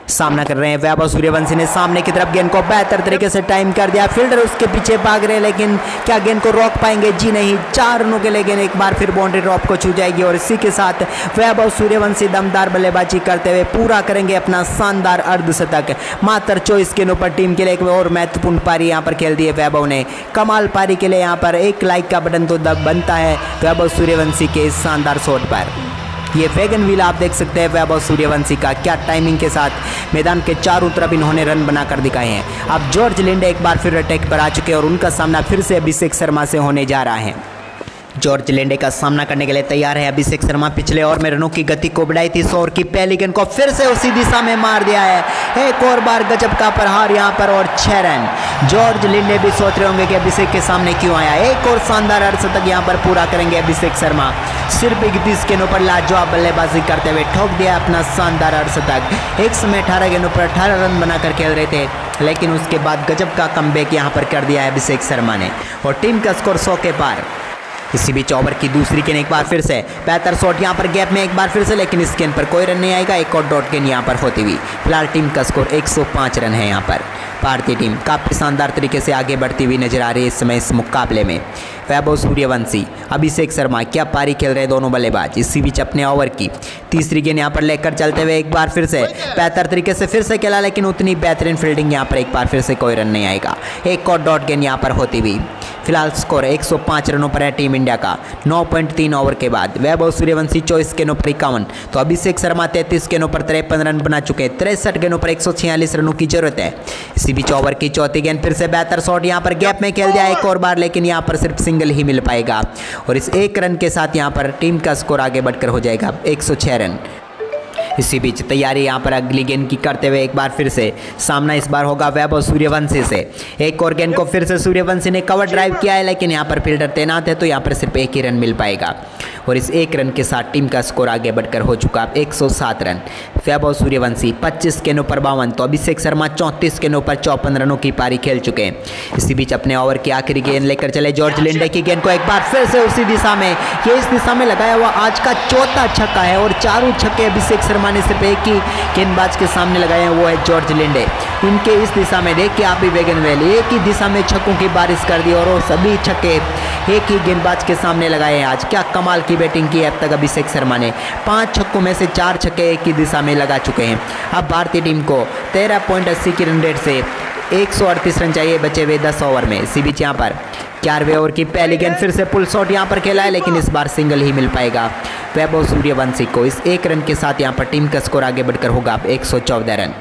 सामना कर रहे हैं वैभव सूर्यवंशी ने। सामने की तरफ गेंद को बेहतर तरीके से टाइम कर दिया, फील्डर उसके पीछे भाग रहे हैं, लेकिन क्या गेंद को रोक पाएंगे जी नहीं। 4 रनों के लिए गेंद एक बार फिर बाउंड्री ड्रॉप को छू जाएगी और इसी के साथ वैभव सूर्यवंशी दमदार बल्लेबाजी करते हुए पूरा करेंगे अपना शानदार अर्धशतक। मात्र 24 गेंदों पर टीम के लिए एक और महत्वपूर्ण पारी यहाँ पर खेल दी है वैभव ने। कमाल पारी के लिए यहाँ पर एक लाइक का बटन तो बनता है वैभव सूर्यवंशी के इस शानदार शॉट पर। ये वैगन व्हील आप देख सकते हैं वैभव सूर्यवंशी का, क्या टाइमिंग के साथ मैदान के चारों तरफ इन्होंने रन बनाकर दिखाए हैं। अब जॉर्ज लिंडे एक बार फिर अटैक पर आ चुके हैं और उनका सामना फिर से अभिषेक शर्मा से होने जा रहा है। जॉर्ज लिंडे का सामना करने के लिए तैयार है अभिषेक शर्मा। पिछले ओवर में रनों की गति को बढ़ाई थी। 100 की पहली गेंद को फिर से उसी दिशा में मार दिया है। एक और बार गजब का प्रहार यहाँ पर और 6 रन। जॉर्ज लिंडे भी सोच रहे होंगे कि अभिषेक के सामने क्यों आया। एक और शानदार अर्धशतक यहाँ पर पूरा करेंगे अभिषेक शर्मा। सिर्फ 31 गेंदों पर लाजवाब बल्लेबाजी करते हुए ठोक दिया अपना शानदार अर्धशतक। एक समय 18 गेंदों पर 18 रन बनाकर खेल रहे थे, लेकिन उसके बाद गजब का कमबैक यहाँ पर कर दिया है अभिषेक शर्मा ने और टीम का स्कोर 100 के पार। इसी बीच ओवर की दूसरी गेंद एक बार फिर से 75 शॉट यहाँ पर गैप में एक बार फिर से, लेकिन इस गेंद पर कोई रन नहीं आएगा। एक और डॉट गेंद यहाँ पर होती हुई फिलहाल टीम का स्कोर 105 रन है। यहाँ पर भारतीय टीम काफ़ी शानदार तरीके से आगे बढ़ती हुई नजर आ रही है इस समय इस मुकाबले में। वैभव सूर्यवंशी, अभिषेक शर्मा क्या पारी खेल रहे हैं दोनों बल्लेबाज। इसी बीच अपने ओवर की तीसरी गेंद यहाँ पर लेकर चलते हुए एक बार फिर से बेहतर तरीके से फिर से खेला, लेकिन उतनी बेहतरीन फील्डिंग यहाँ पर एक बार फिर से कोई रन नहीं आएगा। एक और डॉट गेंद यहाँ पर होती हुई फिलहाल स्कोर 105 रनों पर है टीम इंडिया का 9.3 ओवर के बाद। वैभव सूर्यवंशी 24 गेंदों पर 51, तो अभिषेक शर्मा 33 गेंदों पर 53 रन बना चुके हैं। 63 गेंदों पर 146 रनों की जरूरत है। इसी बीच ओवर की चौथी गेंद फिर से बेहतर शॉट यहाँ पर गैप में खेल दिया एक और बार, लेकिन यहाँ पर सिर्फ सिंगल ही मिल पाएगा और इस एक रन के साथ यहाँ पर टीम का स्कोर आगे बढ़कर हो जाएगा 106 रन। इसी बीच तैयारी यहाँ पर अगली गेंद की करते हुए एक बार फिर से सामना इस बार होगा वैभव सूर्यवंशी से। एक और गेंद को फिर से सूर्यवंशी ने कवर ड्राइव किया है, लेकिन यहाँ पर फील्डर तैनात है तो यहाँ पर सिर्फ एक ही रन मिल पाएगा और इस एक रन के साथ टीम का स्कोर आगे बढ़कर हो चुका 107 रन। वैभव सूर्यवंशी 25 गेंदों पर 52, तो अभिषेक शर्मा 34 गेंदों पर 54 रनों की पारी खेल चुके हैं। इसी बीच अपने ओवर की आखिरी गेंद लेकर चले जॉर्ज लिंडे की गेंद को एक बार फिर से उसी दिशा में, ये इस दिशा में लगाया हुआ आज का चौथा छक्का है और चारों छक्के अभिषेक शर्मा ने सिर्फ एक ही गेंदबाज के सामने लगाए हैं, वो है जॉर्ज लिंडे। इनके इस दिशा में देखिए आप भी वेगनवेल एक ही दिशा में छक्कों की बारिश कर दी और वो सभी छक्के एक ही गेंदबाज के सामने लगाए हैं। आज क्या कमाल की बैटिंग की है अब तक अभिषेक शर्मा ने। 5 छक्कों में से 4 छक्के एक ही दिशा में लगा चुके हैं। अब भारतीय टीम को 13.80 की रन रेट से 138 रन चाहिए बचे हुए 10 ओवर में। इसी बीच यहाँ पर 11वें ओवर की पहली गेंद फिर से पुल शॉट यहाँ पर खेला है, लेकिन इस बार सिंगल ही मिल पाएगा वैभव सूर्यवंशी को। इस एक रन के साथ यहाँ पर टीम का स्कोर आगे बढ़कर होगा 114 रन।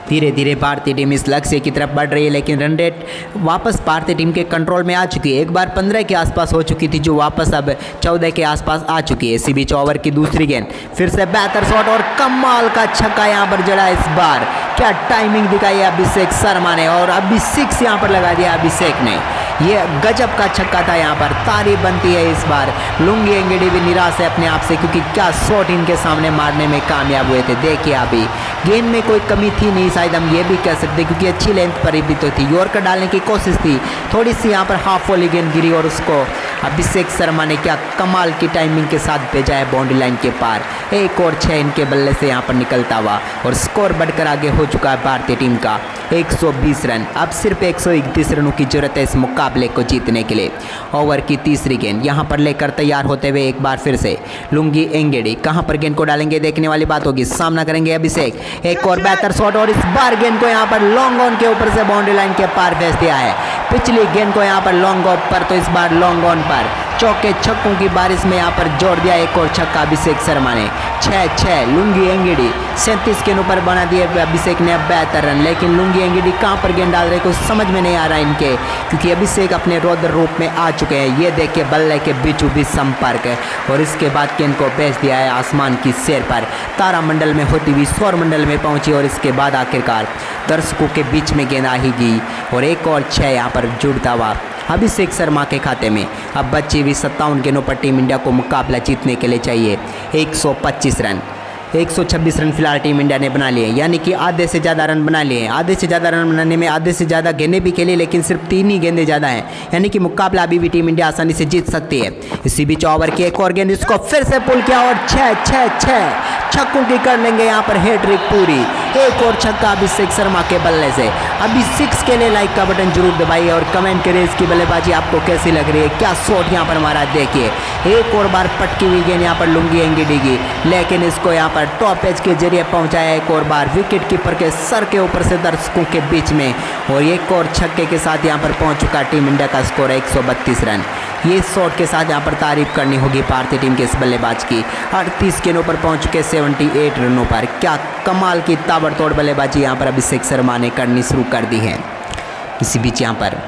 धीरे धीरे भारतीय टीम इस लक्ष्य की तरफ बढ़ रही है, लेकिन रन रेट वापस भारतीय टीम के कंट्रोल में आ चुकी है। एक बार 15 के आसपास हो चुकी थी, जो वापस अब 14 के आसपास आ चुकी है। इसी बीच ओवर की दूसरी गेंद फिर से बेहतर शॉट और कमाल का छक्का यहाँ पर जड़ा इस बार। क्या टाइमिंग दिखाई है अभिषेक शर्मा ने और अभी 6 यहाँ पर लगा दिया अभिषेक ने। ये गजब का छक्का था, यहाँ पर तारीफ बनती है इस बार। लुंगी एंगडी भी निराश है अपने आप से, क्योंकि क्या शॉट इनके सामने मारने में कामयाब हुए थे। देखिए अभी गेंद में कोई कमी थी नहीं, शायद हम ये भी कह सकते, क्योंकि अच्छी लेंथ पर ही भी तो थी। यॉर्कर डालने की कोशिश थी, थोड़ी सी यहाँ पर हाफ वॉली गेंद गिरी और उसको अभिषेक शर्मा ने क्या कमाल की टाइमिंग के साथ भेजा है बाउंड्री लाइन के पार। एक और 6 इनके बल्ले से यहाँ पर निकलता हुआ और स्कोर बढ़कर आगे हो चुका है भारतीय टीम का 120 रन। अब सिर्फ 131 रनों की जरूरत है इस मुकाबले को जीतने के लिए। ओवर की तीसरी गेंद यहाँ पर लेकर तैयार होते हुए एक बार फिर से लुंगी एंगेडी कहाँ पर गेंद को डालेंगे देखने वाली बात होगी। सामना करेंगे अभिषेक, एक और बेहतर शॉट और इस बार गेंद को यहाँ पर लॉन्ग ऑन के ऊपर से बाउंड्री लाइन के पार भेज दिया है। पिछली गेंद को यहाँ पर लॉन्ग ऑफ पर, तो इस बार लॉन्ग ऑन पर चौके छक्कों की बारिश में यहाँ पर जोड़ दिया एक और छक्का अभिषेक शर्मा ने। 6-6 लुंगी एंगेडी 37 गेंदों पर बना दिए अभिषेक ने 72 रन। लेकिन लुंगी एंगेडी कहाँ पर गेंद डाल रहे कुछ समझ में नहीं आ रहा इनके, क्योंकि अभिषेक अपने रौद्र रूप में आ चुके हैं। ये देखिए बल्ले के बीचों बीच संपर्क है और इसके बाद गेंद को भेज दिया है आसमान की सैर पर। तारामंडल में होती हुई सौरमंडल में पहुंची और इसके बाद आखिरकार दर्शकों के बीच में गेंद आ ही गई और एक और 6 यहाँ पर जुड़ता हुआ अभिषेक शर्मा के खाते में। अब बची हुई 57 गेंदों पर टीम इंडिया को मुकाबला जीतने के लिए चाहिए 125 रन। 126 रन फिलहाल टीम इंडिया ने बना लिए, यानी कि आधे से ज़्यादा रन बना लिए। आधे से ज़्यादा रन बनाने में आधे से ज़्यादा गेंदें भी खेली, लेकिन सिर्फ 3 ही गेंदें ज़्यादा हैं, यानी कि मुकाबला अभी भी टीम इंडिया आसानी से जीत सकती है। इसी बीच ओवर की एक और गेंद, इसको फिर से पुल किया और 6-6-6 छक्कों की कर लेंगे यहाँ पर हैट्रिक पूरी। एक और छक्का अभिषेक शर्मा के बल्ले से। अभी 6 के लिए लाइक का बटन जरूर दबाइए और कमेंट करिए इसकी बल्लेबाजी आपको कैसी लग रही है। क्या शॉट यहाँ पर मारा देखिए। एक और बार पटकी हुई गेंद यहाँ पर लुंगी एंगेडी की, लेकिन इसको यहाँ पर टॉप एज के जरिए पहुंचाया एक और बार विकेट कीपर के सर के ऊपर से दर्शकों के बीच में और एक और छक्के के साथ यहाँ पर पहुंच चुका टीम इंडिया का स्कोर 132 रन। ये शॉट के साथ यहाँ पर तारीफ करनी होगी भारतीय टीम के इस बल्लेबाज की। 38 गेंदों पर पहुंच चुके 78 रनों पर। क्या कमाल की ताबड़तोड़ बल्लेबाजी यहाँ पर अभिषेक शर्मा ने करनी शुरू कर दी है। इसी बीच यहाँ पर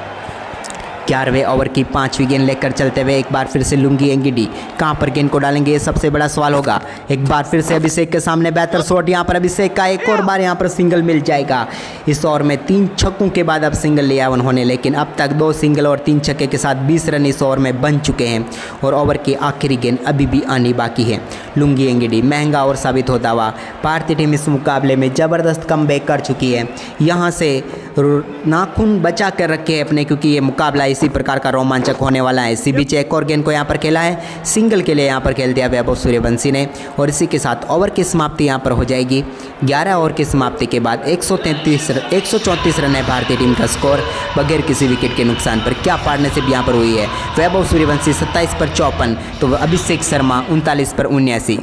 11वें ओवर की 5वीं गेंद लेकर चलते हुए एक बार फिर से लुंगी एंगिडी कहां पर गेंद को डालेंगे, ये सबसे बड़ा सवाल होगा। एक बार फिर से अभिषेक के सामने बेहतर शॉट, यहां पर अभिषेक का एक और बार यहां पर सिंगल मिल जाएगा। इस ओवर में 3 छक्कों के बाद अब सिंगल लिया उन्होंने, लेकिन अब तक 2 सिंगल और 3 छक्के के साथ 20 रन इस ओवर में बन चुके हैं और ओवर की आखिरी गेंद अभी भी आनी बाकी है। लुंगी एंगिडी महंगा और साबित होता हुआ भारतीय टीम इस मुकाबले में ज़बरदस्त कमबैक कर चुकी है। यहाँ से नाखून बचा कर रखे हैं अपने, क्योंकि ये मुकाबला इसी प्रकार का रोमांचक होने वाला है। इसी बीच एक और गेंद को यहाँ पर खेला है, सिंगल के लिए यहाँ पर खेल दिया वैभव सूर्यवंशी ने और इसी के साथ ओवर की समाप्ति यहाँ पर हो जाएगी। 11 ओवर की समाप्ति के बाद 134 रन है भारतीय टीम का स्कोर बगैर किसी विकेट के नुकसान पर। क्या पार्टनरशिप यहाँ पर हुई है, वैभव सूर्यवंशी 27 पर 54 तो अभिषेक शर्मा 39 पर 79।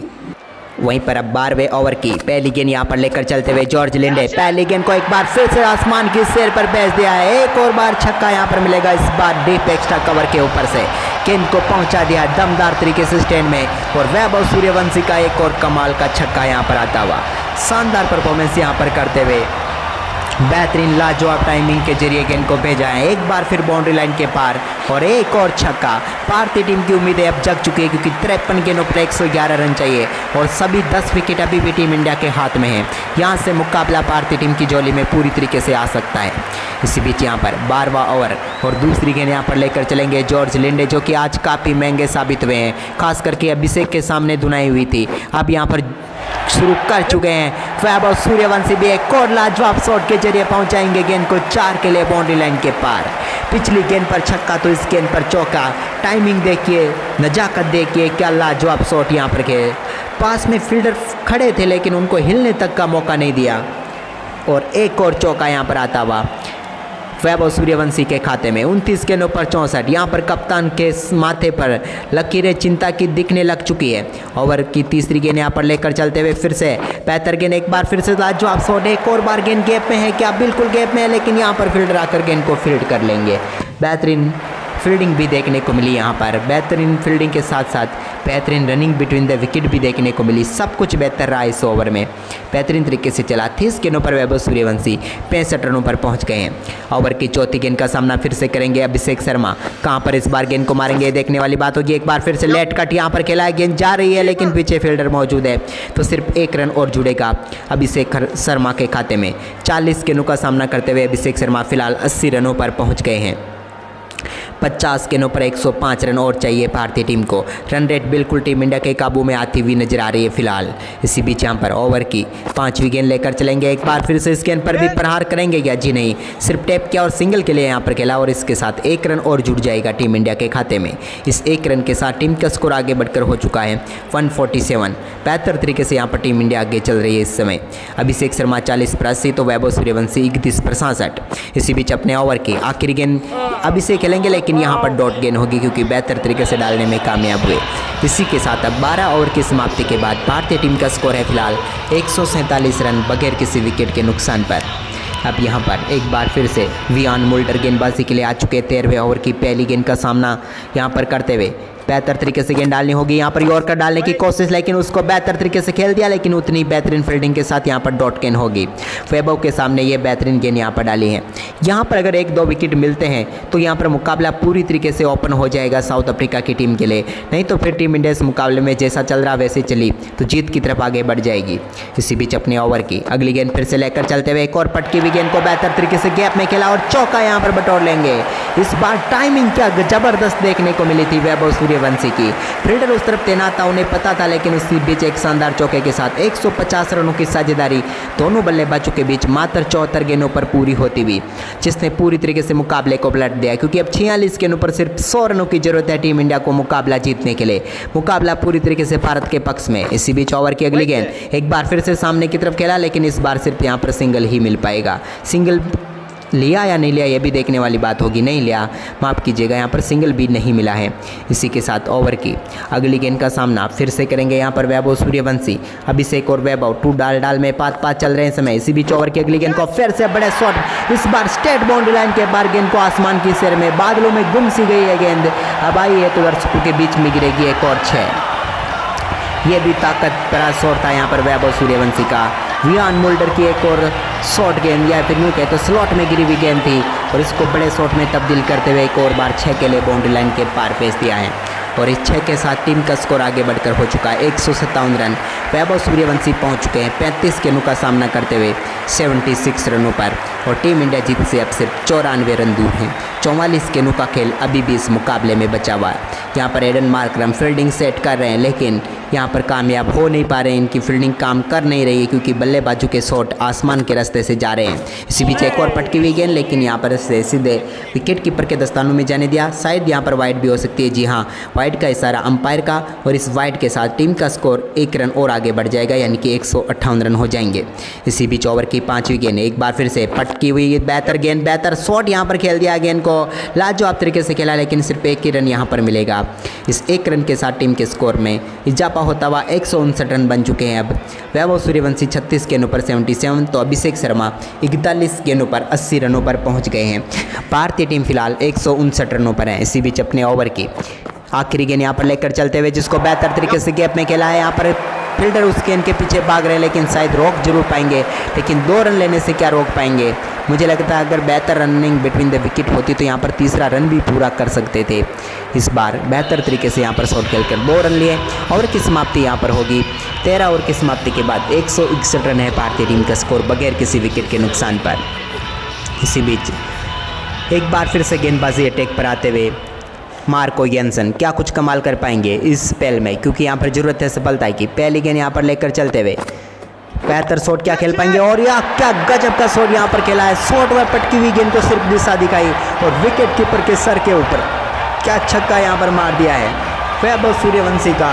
वहीं पर अब 12वें ओवर की पहली गेंद यहां पर लेकर चलते हुए जॉर्ज लिंडे पहली गेंद को एक बार फिर से आसमान की सैर पर भेज दिया है। एक और बार छक्का यहां पर मिलेगा, इस बार डीप एक्स्ट्रा कवर के ऊपर से गेंद को पहुंचा दिया दमदार तरीके से स्टैंड में और वैभव सूर्यवंशी का एक और कमाल का छक्का यहां पर आता हुआ। शानदार परफॉर्मेंस यहां पर करते हुए बेहतरीन लाजवाब टाइमिंग के जरिए गेंद को भेजा है एक बार फिर बाउंड्री लाइन के पार और एक और छक्का। भारतीय टीम की उम्मीदें अब जग चुकी है क्योंकि 53 गेंदों पर 111 रन चाहिए और सभी 10 विकेट अभी भी टीम इंडिया के हाथ में है। यहां से मुकाबला भारतीय टीम की झोली में पूरी तरीके से आ सकता है। इसी बीच यहां पर 12वां ओवर और दूसरी गेंद यहां पर लेकर चलेंगे जॉर्ज लिंडे, जो कि आज काफ़ी महंगे साबित हुए हैं, खास करके अभिषेक के सामने धुनाई हुई थी। अब यहां पर शुरू कर चुके हैं वैभव सूर्यवंशी भी एक और लाजवाब शॉट के जरिए पहुंचाएंगे गेंद को 4 के लिए बाउंड्री लाइन के पार। पिछली गेंद पर छक्का तो इस गेंद पर चौका। टाइमिंग देखिए, नजाकत देखिए, क्या लाजवाब शॉट यहां पर के पास में फील्डर खड़े थे लेकिन उनको हिलने तक का मौका नहीं दिया और एक और चौका यहां पर आता हुआ वैभव सूर्यवंशी के खाते में। 29 गेंदों पर 64। यहाँ पर कप्तान के माथे पर लकीरें चिंता की दिखने लग चुकी है। ओवर की तीसरी गेंद यहाँ पर लेकर चलते हुए फिर से बेहतर गेंद, एक बार फिर से लाजवाब शॉट। एक और बार गेंद गैप में है, क्या बिल्कुल गैप में है, लेकिन यहाँ पर फील्डर आकर गेंद को फील्ड कर लेंगे। बेहतरीन फील्डिंग भी देखने को मिली यहाँ पर, बेहतरीन फील्डिंग के साथ साथ बेहतरीन रनिंग बिटवीन द विकेट भी देखने को मिली। सब कुछ बेहतर रहा इस ओवर में, बेहतरीन तरीके से चला। 30 गेंदों पर वैभव सूर्यवंशी 65 रनों पर पहुंच गए हैं। ओवर की चौथी गेंद का सामना फिर से करेंगे अभिषेक शर्मा। कहां पर इस बार गेंद को मारेंगे देखने वाली बात होगी। एक बार फिर से लेट कट यहाँ पर खेला है, गेंद जा रही है लेकिन पीछे फील्डर मौजूद है तो सिर्फ 1 रन और जुड़ेगा अभिषेक शर्मा के खाते में। 40 गेंदों का सामना करते हुए अभिषेक शर्मा फिलहाल 80 रनों पर पहुँच गए हैं। 50 गेंदों पर 105 रन और चाहिए भारतीय टीम को। रन रेट बिल्कुल टीम इंडिया के काबू में आती हुई नजर आ रही है फिलहाल। इसी बीच यहाँ पर ओवर की 5वीं गेंद लेकर चलेंगे। एक बार फिर से इस गेंद पर भी प्रहार करेंगे क्या? जी नहीं, सिर्फ टैप किया और सिंगल के लिए यहाँ पर खेला और इसके साथ 1 रन और जुड़ जाएगा टीम इंडिया के खाते में। इस 1 रन के साथ टीम का स्कोर आगे बढ़कर हो चुका है 147। बेहतर तरीके से यहाँ पर टीम इंडिया आगे चल रही है इस समय। अभिषेक शर्मा 40 पर 80 तो वैभव सूर्यवंशी 31 पर 67। इसी बीच अपने ओवर की आखिरी गेंद अभिषेक खेलेंगे लेकिन यहाँ पर डॉट गेंद होगी क्योंकि बेहतर तरीके से डालने में कामयाब हुए। इसी के साथ अब 12 ओवर की समाप्ति के बाद भारतीय टीम का स्कोर है फिलहाल 147 रन बगैर किसी विकेट के नुकसान पर। अब यहाँ पर एक बार फिर से वियान मुल्डर गेंदबाजी के लिए आ चुके। 13वें ओवर की पहली गेंद का सामना यहाँ पर करते हुए बेहतर तरीके से गेंद डालनी होगी। यहाँ पर यॉर्कर डालने की कोशिश लेकिन उसको बेहतर तरीके से खेल दिया, लेकिन उतनी बेहतरीन फील्डिंग के साथ यहाँ पर डॉट गेंद होगी। वैभव के सामने ये बेहतरीन गेंद यहाँ पर डाली है। यहाँ पर अगर 1-2 विकेट मिलते हैं तो यहाँ पर मुकाबला पूरी तरीके से ओपन हो जाएगा साउथ अफ्रीका की टीम के लिए। नहीं तो फिर टीम इंडिया इस मुकाबले में जैसा चल रहा वैसे चली तो जीत की तरफ आगे बढ़ जाएगी। इसी बीच अपने ओवर की अगली गेंद फिर से लेकर चलते हुए एक और पटकी हुई गेंद को बेहतर तरीके से गैप में खेला और चौका यहाँ पर बटोर लेंगे। इस बार टाइमिंग क्या जबरदस्त देखने को मिली थी वैभव सूर्यवंशी की। फील्डर उस तरफ तैनात था, उन्हें पता था, लेकिन उसी बीच एक शानदार चौके के साथ 150 रनों की साझेदारी दोनों बल्लेबाजों के बीच मात्र 74 गेंदों पर पूरी होती हुई, जिसने पूरी तरीके से मुकाबले को पलट दिया क्योंकि अब 46 गेंदों पर सिर्फ 100 रनों की जरूरत है टीम इंडिया को मुकाबला जीतने के लिए। मुकाबला पूरी तरीके से भारत के पक्ष में। इसी बीच ओवर की अगली गेंद एक बार फिर से सामने की तरफ खेला लेकिन इस बार सिर्फ यहाँ पर सिंगल ही मिल पाएगा। सिंगल लिया या नहीं लिया ये भी देखने वाली बात होगी। नहीं लिया, माफ़ कीजिएगा, यहाँ पर सिंगल भी नहीं मिला है। इसी के साथ ओवर की अगली गेंद का सामना फिर से करेंगे यहाँ पर वैभव सूर्यवंशी। अभिषेक और वैभव 2 डाल में 5-5 चल रहे हैं समय। इसी बीच ओवर की अगली गेंद को फिर से बड़े शॉट, इस बार स्ट्रेट बाउंड्री लाइन के बाहर गेंद को आसमान की सैर में बादलों में गुम सी गई है गेंद। अब आई है तो दर्शकों के बीच में गिरेगी एक और 6। ये भी ताकत भरा शॉट था यहाँ पर वैभव सूर्यवंशी का। वियान मोल्डर की एक और शॉर्ट गेंद या फिर यूँ कहे तो स्लॉट में गिरी हुई गेंद थी और इसको बड़े शॉट में तब्दील करते हुए एक और बार 6 के लिए बाउंड्री लाइन के पार भेज दिया है और इस 6 के साथ टीम का स्कोर आगे बढ़कर हो चुका है 157 रन। वैभव सूर्यवंशी पहुंच चुके हैं 35 गेंदों का सामना करते हुए 76 रनों पर और टीम इंडिया जीत से अब सिर्फ 94 रन दूर हैं। 44 गेंदों का खेल अभी भी इस मुकाबले में बचा हुआ है। यहाँ पर एडन मार्करम फील्डिंग सेट कर रहे हैं लेकिन यहाँ पर कामयाब हो नहीं पा रहे हैं। इनकी फील्डिंग काम कर नहीं रही है क्योंकि बल्लेबाजों के शॉट आसमान के रास्ते से जा रहे हैं। इसी बीच एक और पटकी हुई गेंद लेकिन यहाँ पर से सीधे विकेट कीपर के दस्तानों में जाने दिया। शायद यहाँ पर वाइड भी हो सकती है। जी हाँ, वाइड का इशारा अंपायर का और इस वाइड के साथ टीम का स्कोर 1 रन और आगे बढ़ जाएगा यानी कि 158 रन हो जाएंगे। इसी बीच ओवर की 5वीं गेंद एक बार फिर से पटकी हुई बेहतर गेंद बेहतर शॉट यहाँ पर खेल दिया। गेंद को लाजवाब तरीके से खेला लेकिन सिर्फ 1 ही रन यहाँ पर मिलेगा। इस 1 रन के साथ टीम के स्कोर में इजाफा होता हुआ 159 रन बन चुके हैं। अब वैभव सूर्यवंशी 36 गेंदों पर 77 तो अभिषेक शर्मा 41 गेंदों पर 80 रनों पर पहुंच गए हैं। भारतीय टीम फिलहाल 159 रनों पर है। इसी बीच अपने ओवर की आखिरी गेंद यहाँ पर लेकर चलते हुए जिसको बेहतर तरीके से गैप में खेला है। यहाँ पर फील्डर उस गेंद के पीछे भाग रहे हैं लेकिन शायद रोक जरूर पाएंगे लेकिन 2 रन लेने से क्या रोक पाएंगे। मुझे लगता है अगर बेहतर रनिंग बिटवीन द विकेट होती तो यहाँ पर तीसरा रन भी पूरा कर सकते थे। इस बार बेहतर तरीके से यहाँ पर शॉट खेलकर 2 रन लिए। ओवर की समाप्ति यहाँ पर होगी 13 ओवर की समाप्ति के बाद 161 रन है भारतीय टीम का स्कोर बगैर किसी विकेट के नुकसान पर। इसी बीच एक बार फिर से गेंदबाजी अटैक पर आते हुए मार्को येंसन क्या कुछ कमाल कर पाएंगे इस स्पेल में क्योंकि यहाँ पर जरूरत है सफलता की। पहली गेंद यहाँ पर लेकर चलते हुए बेहतर शॉट क्या खेल पाएंगे और या क्या गजब का शॉट यहाँ पर खेला है। शॉट में पटकी हुई गेंद को सिर्फ दिशा दिखाई और विकेट कीपर के सर के ऊपर क्या छक्का यहाँ पर मार दिया है। वैभव सूर्यवंशी का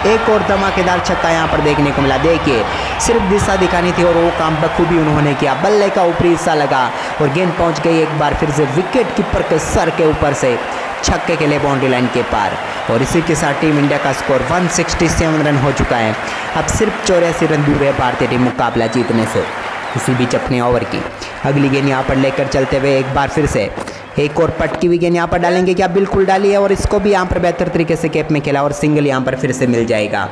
एक और धमाकेदार छक्का यहाँ पर देखने को मिला। देखिए सिर्फ दिशा दिखानी थी और वो काम बखूबी उन्होंने किया। बल्ले का ऊपरी हिस्सा लगा और गेंद पहुँच गई एक बार फिर से विकेट कीपर के सर के ऊपर से छक्के के लिए बाउंड्री लाइन के पार और इसी के साथ टीम इंडिया का स्कोर 167 रन हो चुका है। अब सिर्फ 84 रन दूर है भारतीय टीम मुकाबला जीतने से। इसी बीच अपने ओवर की अगली गेंद यहाँ पर लेकर चलते हुए एक बार फिर से एक और पटकी हुई गेंद यहाँ पर डालेंगे क्या बिल्कुल डाली है और इसको भी यहाँ पर बेहतर तरीके से कैप में खेला और सिंगल यहाँ पर फिर से मिल जाएगा।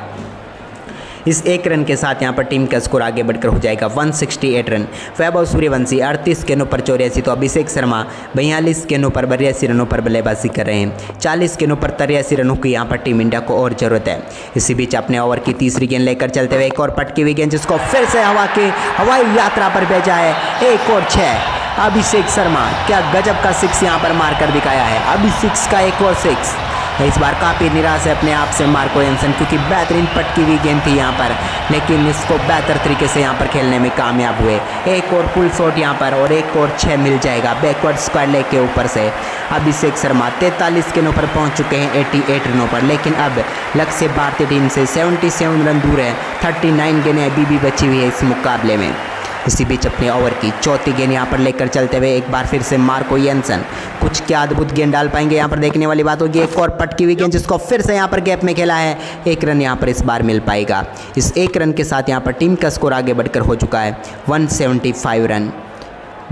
इस 1 रन के साथ यहाँ पर टीम का स्कोर आगे बढ़कर हो जाएगा 168 रन। वैभव सूर्यवंशी 38 गेंदों पर 84 तो अभिषेक शर्मा 42 गेंदों पर 82 रनों पर बल्लेबाजी कर रहे हैं। 40 गेंदों पर 83 रनों की यहाँ पर टीम इंडिया को और जरूरत है। इसी बीच अपने ओवर की तीसरी गेंद लेकर चलते हुए एक और पटकी हुई गेंद जिसको फिर से हवाई यात्रा पर भेजा है। 1 और 6 अभिषेक शर्मा क्या गजब का 6 यहाँ पर मारकर दिखाया है। अभिषेक का 1 और 6 इस बार काफ़ी निराश है अपने आप से मार्को येंसन क्योंकि बेहतरीन पटकी हुई गेंद थी यहाँ पर लेकिन इसको बेहतर तरीके से यहाँ पर खेलने में कामयाब हुए। 1 और पुल शॉट यहाँ पर और 1 और 6 मिल जाएगा बैकवर्ड स्क्वायर लेग के ऊपर से। अभिषेक शर्मा 43 गेंदों पर पहुँच चुके हैं 88 रनों पर लेकिन अब लक्ष्य भारतीय टीम से 77 रन दूर है। 39 गेंदें अभी भी बची हुई है इस मुकाबले में। इसी बीच अपने ओवर की चौथी गेंद यहाँ पर लेकर चलते हुए एक बार फिर से मार्को येंसन कुछ क्या अद्भुत गेंद डाल पाएंगे यहाँ पर देखने वाली बात होगी। एक और पटकी हुई गेंद जिसको फिर से यहाँ पर गैप में खेला है। 1 रन यहाँ पर इस बार मिल पाएगा। इस 1 रन के साथ यहाँ पर टीम का स्कोर आगे बढ़कर हो चुका है 175 रन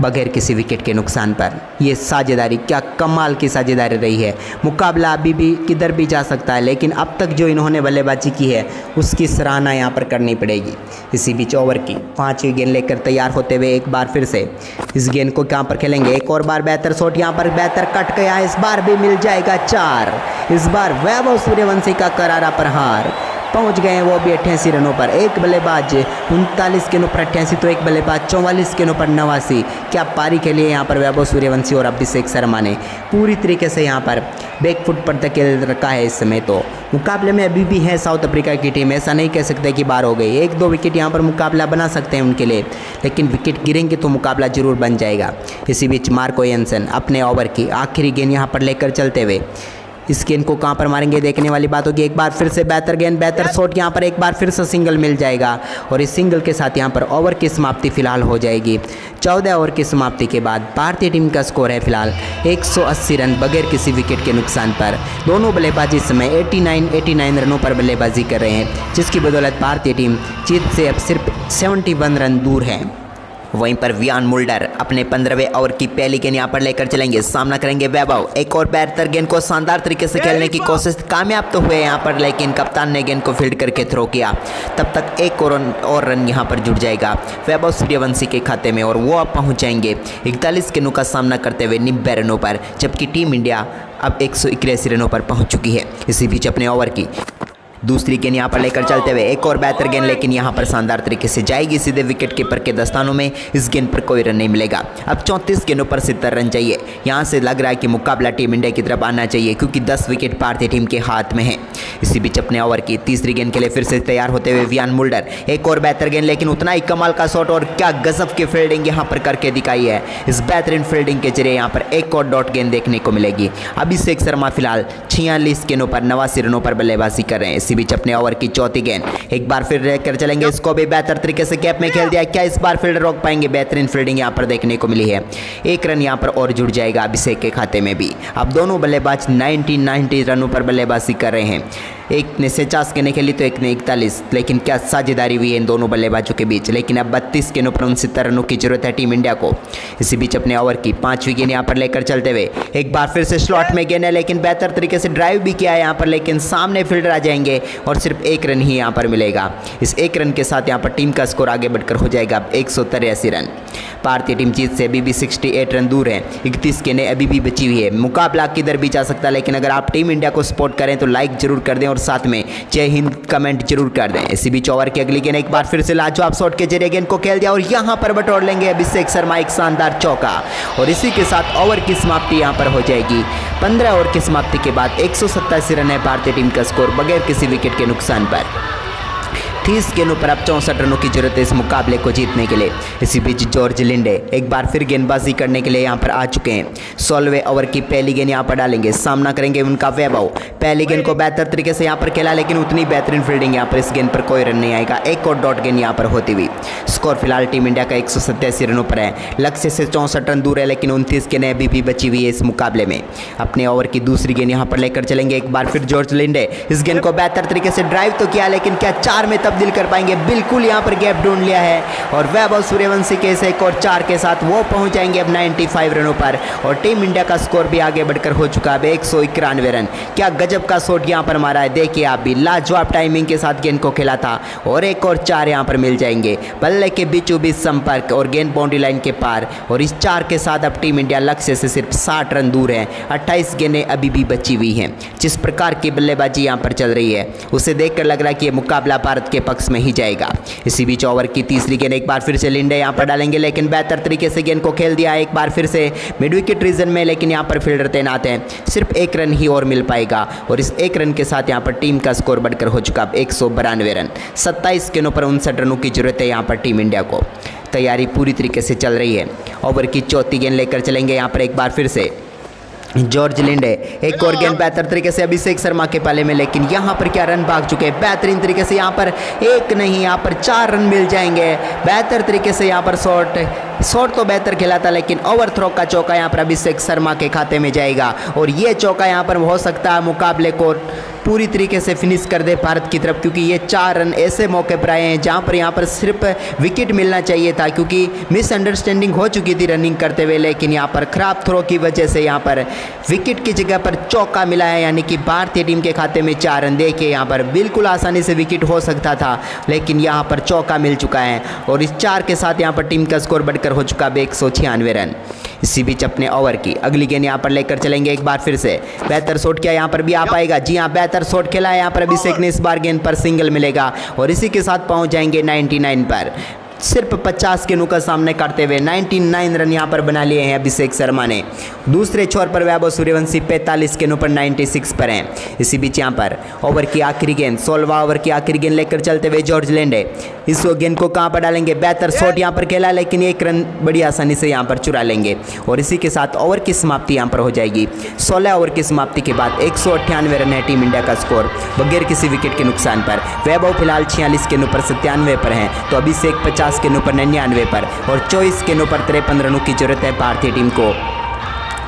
बगैर किसी विकेट के नुकसान पर। ये साझेदारी क्या कमाल की साझेदारी रही है। मुकाबला अभी भी किधर भी जा सकता है लेकिन अब तक जो इन्होंने बल्लेबाजी की है उसकी सराहना यहाँ पर करनी पड़ेगी। इसी बीच ओवर की 5वीं गेंद लेकर तैयार होते हुए एक बार फिर से इस गेंद को कहाँ पर खेलेंगे। एक और बार बेहतर शॉट यहाँ पर बेहतर कट गया। इस बार भी मिल जाएगा 4। इस बार वैभव सूर्यवंशी का करारा प्रहार पहुंच गए हैं वो भी 88 रनों पर। एक बल्लेबाज 39 गेंदों पर 88 तो एक बल्लेबाज 44 गेंदों पर 89। क्या पारी के लिए यहाँ पर वैभव सूर्यवंशी और अभिषेक शर्मा ने पूरी तरीके से यहाँ पर बैकफुट पर धकेल रखा है। इस समय तो मुकाबले में अभी भी है साउथ अफ्रीका की टीम। ऐसा नहीं कह सकते कि बार हो गई। 1-2 विकेट यहाँ पर मुकाबला बना सकते हैं उनके लिए लेकिन विकेट गिरेंगे तो मुकाबला जरूर बन जाएगा। इसी बीच मार्को येंसन अपने ओवर की आखिरी गेंद यहाँ पर लेकर चलते हुए इस गेंद को कहाँ पर मारेंगे देखने वाली बात होगी। एक बार फिर से बेहतर गेंद बेहतर शॉट यहाँ पर एक बार फिर से सिंगल मिल जाएगा और इस सिंगल के साथ यहाँ पर ओवर की समाप्ति फिलहाल हो जाएगी। 14 ओवर की समाप्ति के बाद भारतीय टीम का स्कोर है फिलहाल 180 रन बगैर किसी विकेट के नुकसान पर। दोनों बल्लेबाजी इस समय 89 रनों पर बल्लेबाजी कर रहे हैं जिसकी बदौलत भारतीय टीम जीत से अब सिर्फ 71 रन दूर है। वहीं पर वियान मुल्डर अपने 15वें ओवर की पहली गेंद यहाँ पर लेकर चलेंगे, सामना करेंगे वैभव। एक और बेहतर गेंद को शानदार तरीके से खेलने की कोशिश, कामयाब तो हुए यहाँ पर, लेकिन कप्तान ने गेंद को फील्ड करके थ्रो किया। तब तक एक और रन यहाँ पर जुड़ जाएगा वैभव सूर्यवंशी के खाते में और वो अब पहुँच जाएंगे 41 गेंदों का सामना करते हुए 90 रनों पर, जबकि टीम इंडिया अब 181 रनों पर पहुँच चुकी है। इसी बीच अपने ओवर की दूसरी गेंद यहाँ पर लेकर चलते हुए एक और बेहतर गेंद, लेकिन यहाँ पर शानदार तरीके से जाएगी सीधे विकेट कीपर के दस्तानों में। इस गेंद पर कोई रन नहीं मिलेगा। अब 34 गेंदों पर 70 रन चाहिए। यहाँ से लग रहा है कि मुकाबला टीम इंडिया की तरफ आना चाहिए, क्योंकि 10 विकेट भारतीय टीम के हाथ में है। इसी बीच अपने ओवर की तीसरी गेंद के लिए फिर से तैयार होते हुए वियान मुल्डर। एक और बेहतर गेंद, लेकिन उतना ही कमाल का शॉट और क्या गजब की फील्डिंग यहाँ पर करके दिखाई है। इस बेहतरीन फील्डिंग के जरिए यहाँ पर एक और डॉट गेंद देखने को मिलेगी। अभिषेक शर्मा फिलहाल 46 गेंदों पर 89 रनों पर बल्लेबाजी कर रहे हैं। इसी बीच अपने ओवर की चौथी गेंद एक बार फिर लेकर चलेंगे, इसको भी बेहतर तरीके से कैप में खेल दिया। क्या इस बार फील्डर रोक पाएंगे? बेहतरीन फील्डिंग यहां पर देखने को मिली है। एक रन यहां पर और जुड़ जाएगा अभिषेक के खाते में भी। अब दोनों बल्लेबाज 90 रनों पर बल्लेबाजी कर रहे हैं। एक ने 50 गेंदें खेली तो एक ने 41, लेकिन क्या साझेदारी हुई है इन दोनों बल्लेबाजों के बीच। लेकिन अब 32 गेंदों पर 69 रनों की जरूरत है टीम इंडिया को। इसी बीच अपने ओवर की पांचवी गेंद यहां पर लेकर चलते हुए एक बार फिर से स्लॉट में गेंद है, लेकिन बेहतर तरीके से ड्राइव भी किया है यहाँ पर, लेकिन सामने फील्डर आ जाएंगे और सिर्फ एक रन ही यहाँ पर मिलेगा। इस एक रन के साथ यहाँ पर टीम का स्कोर आगे बढ़कर हो जाएगा 183 रन। भारतीय टीम जीत से अभी भी 68 रन दूर है। 31 गेंदें अभी भी बची हुई है। मुकाबला किधर भी जा सकता है, लेकिन अगर आप टीम इंडिया को सपोर्ट करें तो लाइक जरूर कर दें और साथ में जय हिंद कमेंट जरूर कर दें। इसी बीच ओवर की अगली गेंद एक बार फिर से लाजवाब शॉट के जरिए गेंद को खेल दिया और यहां पर बटोर लेंगे अभिषेक शर्मा एक शानदार चौका। और इसी के साथ ओवर की समाप्ति यहां पर हो जाएगी। 15 ओवर की समाप्ति के बाद 187 रन है भारतीय टीम का स्कोर बगैर किसी विकेट के नुकसान पर। 30 गेंदों पर अब 64 रनों की जरूरत है इस मुकाबले को जीतने के लिए। इसी बीच जॉर्ज लिंडे एक बार फिर गेंदबाजी करने के लिए यहां पर आ चुके हैं। 16वें ओवर की पहली गेंद यहां पर डालेंगे, सामना करेंगे उनका वैभव। पहली गेंद को बेहतर तरीके से यहां पर खेला, लेकिन उतनी बेहतरीन फील्डिंग यहां पर इस गेंद पर कोई रन नहीं आएगा। एक और डॉट गेंद यहां पर होती हुई। स्कोर फिलहाल टीम इंडिया का 187 रनों पर है। लक्ष्य से 64 रन दूर है, लेकिन 29 गेंदें अभी भी बची हुई है इस मुकाबले में। अपने ओवर की दूसरी गेंद यहां पर लेकर चलेंगे एक बार फिर जॉर्ज लिंडे। इस गेंद को बेहतर तरीके से ड्राइव तो किया, लेकिन क्या 4 में तब्दील कर पाएंगे? बिल्कुल यहां पर गैप ढूंढ लिया है और वैभव सूर्यवंशी के एक और 4 के साथ वो पहुंच जाएंगे अब 95 रनों पर। और टीम इंडिया का स्कोर भी आगे बढ़कर हो चुका है 191 रन। क्या गजब का शॉट यहां पर मारा है, देखिए आप भी। लाजवाब टाइमिंग के साथ गेंद को खेला था और एक और 4 यहां पर मिल जाएंगे। बल्ले के बीचों बीच संपर्क और गेंद बाउंड्री लाइन के पार, और इस 4 के साथ अब टीम इंडिया लक्ष्य से सिर्फ 60 रन दूर है। 28 गेंदें अभी भी बची हुई हैं। जिस प्रकार की बल्लेबाजी यहां पर चल रही है उसे देखकर लग रहा है कि यह मुकाबला भारत के पक्ष में ही जाएगा। इसी बीच ओवर की तीसरी गेंद एक बार फिर से लिंडे यहां पर डालेंगे, लेकिन बेहतर तरीके से गेंद को खेल दिया एक बार फिर से मिड विकेट रीजन में, लेकिन यहां पर फील्डर तैनात है। सिर्फ एक रन ही और मिल पाएगा और इस एक रन के साथ यहां पर टीम का स्कोर बढ़कर हो चुका 192 रन। 27 गेंदों पर 59 रनों की जरूरत है यहां पर टीम इंडिया को। तैयारी पूरी तरीके से चल रही है। ओवर की चौथी गेंद लेकर चलेंगे यहां पर एक बार फिर से जॉर्ज लिंडे। एक और गेंद बेहतर तरीके से अभिषेक शर्मा के पाले में, लेकिन यहां पर क्या रन भाग चुके हैं बेहतरीन तरीके से। यहां पर एक नहीं, यहां पर 4 रन मिल जाएंगे। बेहतर तरीके से यहां पर शॉट तो बेहतर खेला था, लेकिन ओवर थ्रो का चौका यहां पर अभिषेक शर्मा के खाते में जाएगा और ये चौका यहां पर हो सकता है मुकाबले को पूरी तरीके से फिनिश कर दे भारत की तरफ, क्योंकि ये 4 रन ऐसे मौके पर आए हैं जहां पर यहां पर सिर्फ विकेट मिलना चाहिए था, क्योंकि मिसअंडरस्टैंडिंग हो चुकी थी रनिंग करते हुए। लेकिन यहां पर खराब थ्रो की वजह से यहां पर विकेट की जगह पर चौका मिला है, यानी कि भारतीय टीम के खाते में 4 रन। देखिए यहां पर बिल्कुल आसानी से विकेट हो सकता था, लेकिन यहां पर चौका मिल चुका है और इस 4 के साथ यहां पर टीम का स्कोर बढ़कर हो चुका 196 रन। इसी बीच अपने ओवर की अगली गेंद यहां पर लेकर चलेंगे एक बार फिर से। बेहतर शॉट क्या यहां पर भी आ पाएगा? जी हां, बेहतर शॉट खेला है यहां पर अभिषेक ने। इस बार गेंद पर सिंगल मिलेगा और इसी के साथ पहुंच जाएंगे 99 पर। सिर्फ 50 गेंदों का सामने करते हुए 99 रन यहां पर बना लिए हैं अभिषेक शर्मा ने। दूसरे छोर पर वैभव सूर्यवंशी 45 गेंदों पर 96 पर हैं। इसी बीच यहां पर ओवर की आखिरी गेंद 16वां ओवर की आखिरी गेंद लेकर चलते हुए जॉर्ज लिंडे। इस गेंद को कहां पर डालेंगे? बेहतर शॉट यहां पर खेला, लेकिन एक रन बड़ी आसानी से यहां पर चुरा लेंगे और इसी के साथ ओवर की समाप्ति यहां पर हो जाएगी। 16 ओवर की समाप्ति के बाद 198 रन है टीम इंडिया का स्कोर बगैर किसी विकेट के नुकसान पर। वैभव फिलहाल 46 गेंदों पर 97 पर हैं, तो अभिषेक 50 गेंदों पर 99 पर और 24 गेंदों पर 53 रनों की जरूरत है भारतीय टीम को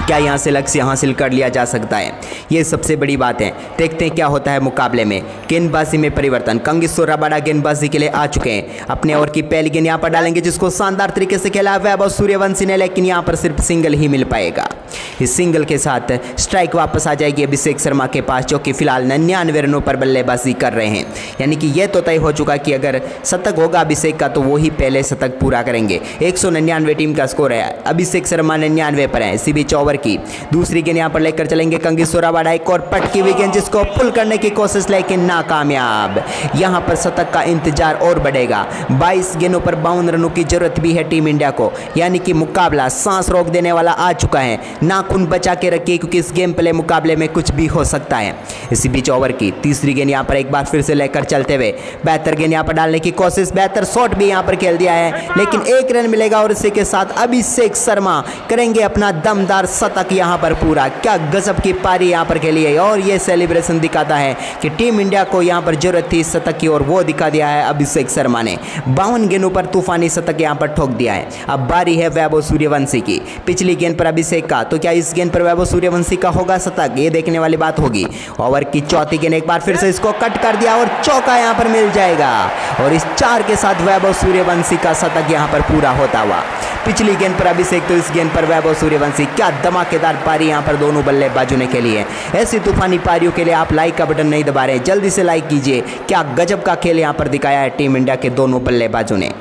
क्या यहाँ से लक्ष्य हासिल कर लिया जा सकता है, ये सबसे बड़ी बात है। देखते हैं क्या होता है मुकाबले में। गेंदबाजी में परिवर्तन, कांगिसो रबाडा गेंदबाजी के लिए आ चुके हैं। अपने ओवर की पहली गेंद यहाँ पर डालेंगे, जिसको शानदार तरीके से खेला वैभव सूर्यवंशी ने, लेकिन यहाँ पर सिर्फ सिंगल ही मिल पाएगा। इस सिंगल के साथ स्ट्राइक वापस आ जाएगी अभिषेक शर्मा के पास, जो कि फिलहाल 99 रनों पर बल्लेबाजी कर रहे हैं। यानी कि यह तो तय हो चुका कि अगर शतक होगा अभिषेक का तो वो ही पहले शतक पूरा करेंगे। 199 टीम का स्कोर है, अभिषेक शर्मा 99 पर है। इसी बीच ओवर की दूसरी गेंद यहाँ पर लेकर चलेंगे कांगिसो रबाडा, एक और पटकी हुई गेंद जिसको पुल करने की कोशिश, लेकिन नाकामयाब। यहाँ पर शतक का इंतजार और बढ़ेगा। 22 गेंदों पर 52 रनों की जरूरत भी है टीम इंडिया को, यानी कि मुकाबला सांस रोक देने वाला आ चुका है। नाखून बचा के रखिए क्योंकि इस गेम प्ले मुकाबले में कुछ भी हो सकता है। इसी बीच ओवर की तीसरी गेंद यहाँ पर एक बार फिर से लेकर चलते हुए बेहतर गेंद यहाँ पर डालने की कोशिश, बेहतर शॉट भी यहाँ पर खेल दिया है, लेकिन 1 रन मिलेगा और इसी के साथ अभिषेक शर्मा करेंगे अपना दमदार शतक यहाँ पर पूरा। क्या गजब की पारी यहाँ पर खेली है और ये सेलिब्रेशन दिखाता है कि टीम इंडिया को यहाँ पर जरूरत थी शतक की और वो दिखा दिया है अभिषेक शर्मा ने। 52 गेंदों पर तूफानी शतक यहाँ पर ठोक दिया है। अब बारी है वैभव सूर्यवंशी की। पिछली गेंद पर अभिषेक का, तो क्या इस गेंद पर वैभव सूर्यवंशी का होगा शतक, ये देखने वाली बात होगी। ओवर की चौथी गेंद एक बार फिर से इसको कट कर दिया और चौका यहाँ पर मिल जाएगा और इस 4 के साथ वैभव सूर्यवंशी का शतक यहाँ पर पूरा होता हुआ। पिछली गेंद पर अभिषेक, तो इस गेंद पर वैभव सूर्यवंशी। क्या धमाकेदार पारी यहाँ पर दोनों बल्लेबाजों ने खेली है। ऐसी तूफानी पारियों के लिए आप लाइक का बटन नहीं दबा रहे, जल्दी से लाइक कीजिए। क्या गजब का खेल यहाँ पर दिखाया है टीम इंडिया के दोनों बल्लेबाजों ने।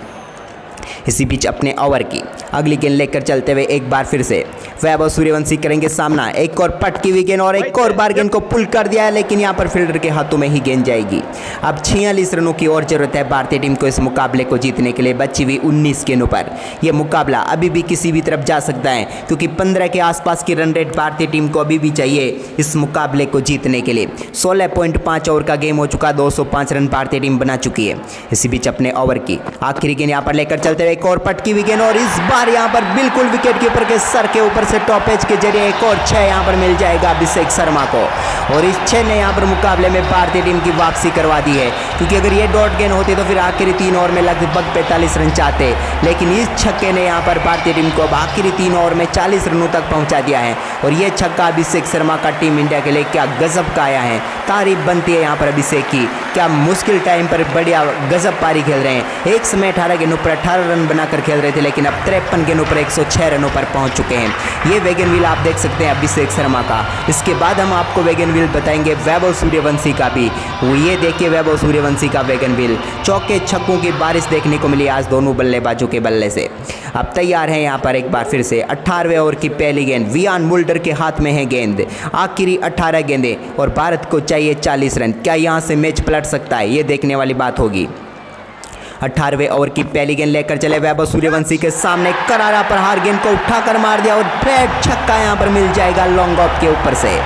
इसी बीच अपने ओवर की अगली गेंद लेकर चलते हुए एक बार फिर से वैभव सूर्यवंशी करेंगे सामना, एक और पटकी हुई गेंद और एक और बार गेंद को पुल कर दिया है, लेकिन यहां पर फील्डर के हाथों में ही गेंद जाएगी। अब 46 रनों की और जरूरत है भारतीय टीम को इस मुकाबले को जीतने के लिए। बची हुई 19 गेंदों पर यह मुकाबला अभी भी किसी भी तरफ जा सकता है, क्योंकि 15 के आसपास की रन रेट भारतीय टीम को अभी भी चाहिए इस मुकाबले को जीतने के लिए। 16.5 ओवर का गेम हो चुका, 205 रन भारतीय टीम बना चुकी है। इसी बीच अपने ओवर की आखिरी गेंद यहाँ पर लेकर चलते हुए एक और पटकी हुई गेंद और इस बार यहाँ पर बिल्कुल विकेट कीपर के सर के ऊपर से टॉप एज के जरिए एक और 6 यहाँ पर मिल जाएगा अभिषेक शर्मा को और इस 6 ने यहाँ पर मुकाबले में भारतीय टीम की वापसी करवा दी है, क्योंकि अगर ये डॉट गेंद होती तो फिर आखिरी 3 ओवर में लगभग 45 रन चाहते, लेकिन इस छक्के ने यहाँ पर भारतीय टीम को अब आखिरी 3 ओवर में 40 रनों तक पहुँचा दिया है और ये छक्का अभिषेक शर्मा का टीम इंडिया के लिए क्या गजब का आया है। तारीफ बनती है यहाँ पर अभिषेक की, क्या मुश्किल टाइम पर बढ़िया गजब पारी खेल रहे हैं। एक समय 18 गेंदों पर 18 रन बनाकर खेल रहे थे, लेकिन अब 53 गेंदों पर 106 रनों पर पहुंच चुके हैं। ये वेगन व्हील आप देख सकते हैं अभिषेक शर्मा का। इसके बाद हम आपको वेगन व्हील बताएंगे वैभव सूर्यवंशी का भी। ये देखिए वैभव सूर्यवंशी का वेगन व्हील, चौके छक्कों की बारिश देखने को मिली आज दोनों बल्लेबाजों के बल्ले से। अब तैयार है यहाँ पर एक बार फिर से 18वें ओवर की पहली गेंद, वियान मुल्डर के हाथ में है गेंद। आखिरी 18 गेंदें और भारत को चाहिए 40 रन। क्या यहाँ से मैच पलट सकता है, ये देखने वाली बात होगी। 18वें ओवर की पहली गेंद लेकर चले वैभव सूर्यवंशी के सामने, करारा प्रहार, गेंद को उठाकर मार दिया और फ्लैट छक्का यहाँ पर मिल जाएगा लॉन्ग ऑफ के ऊपर से।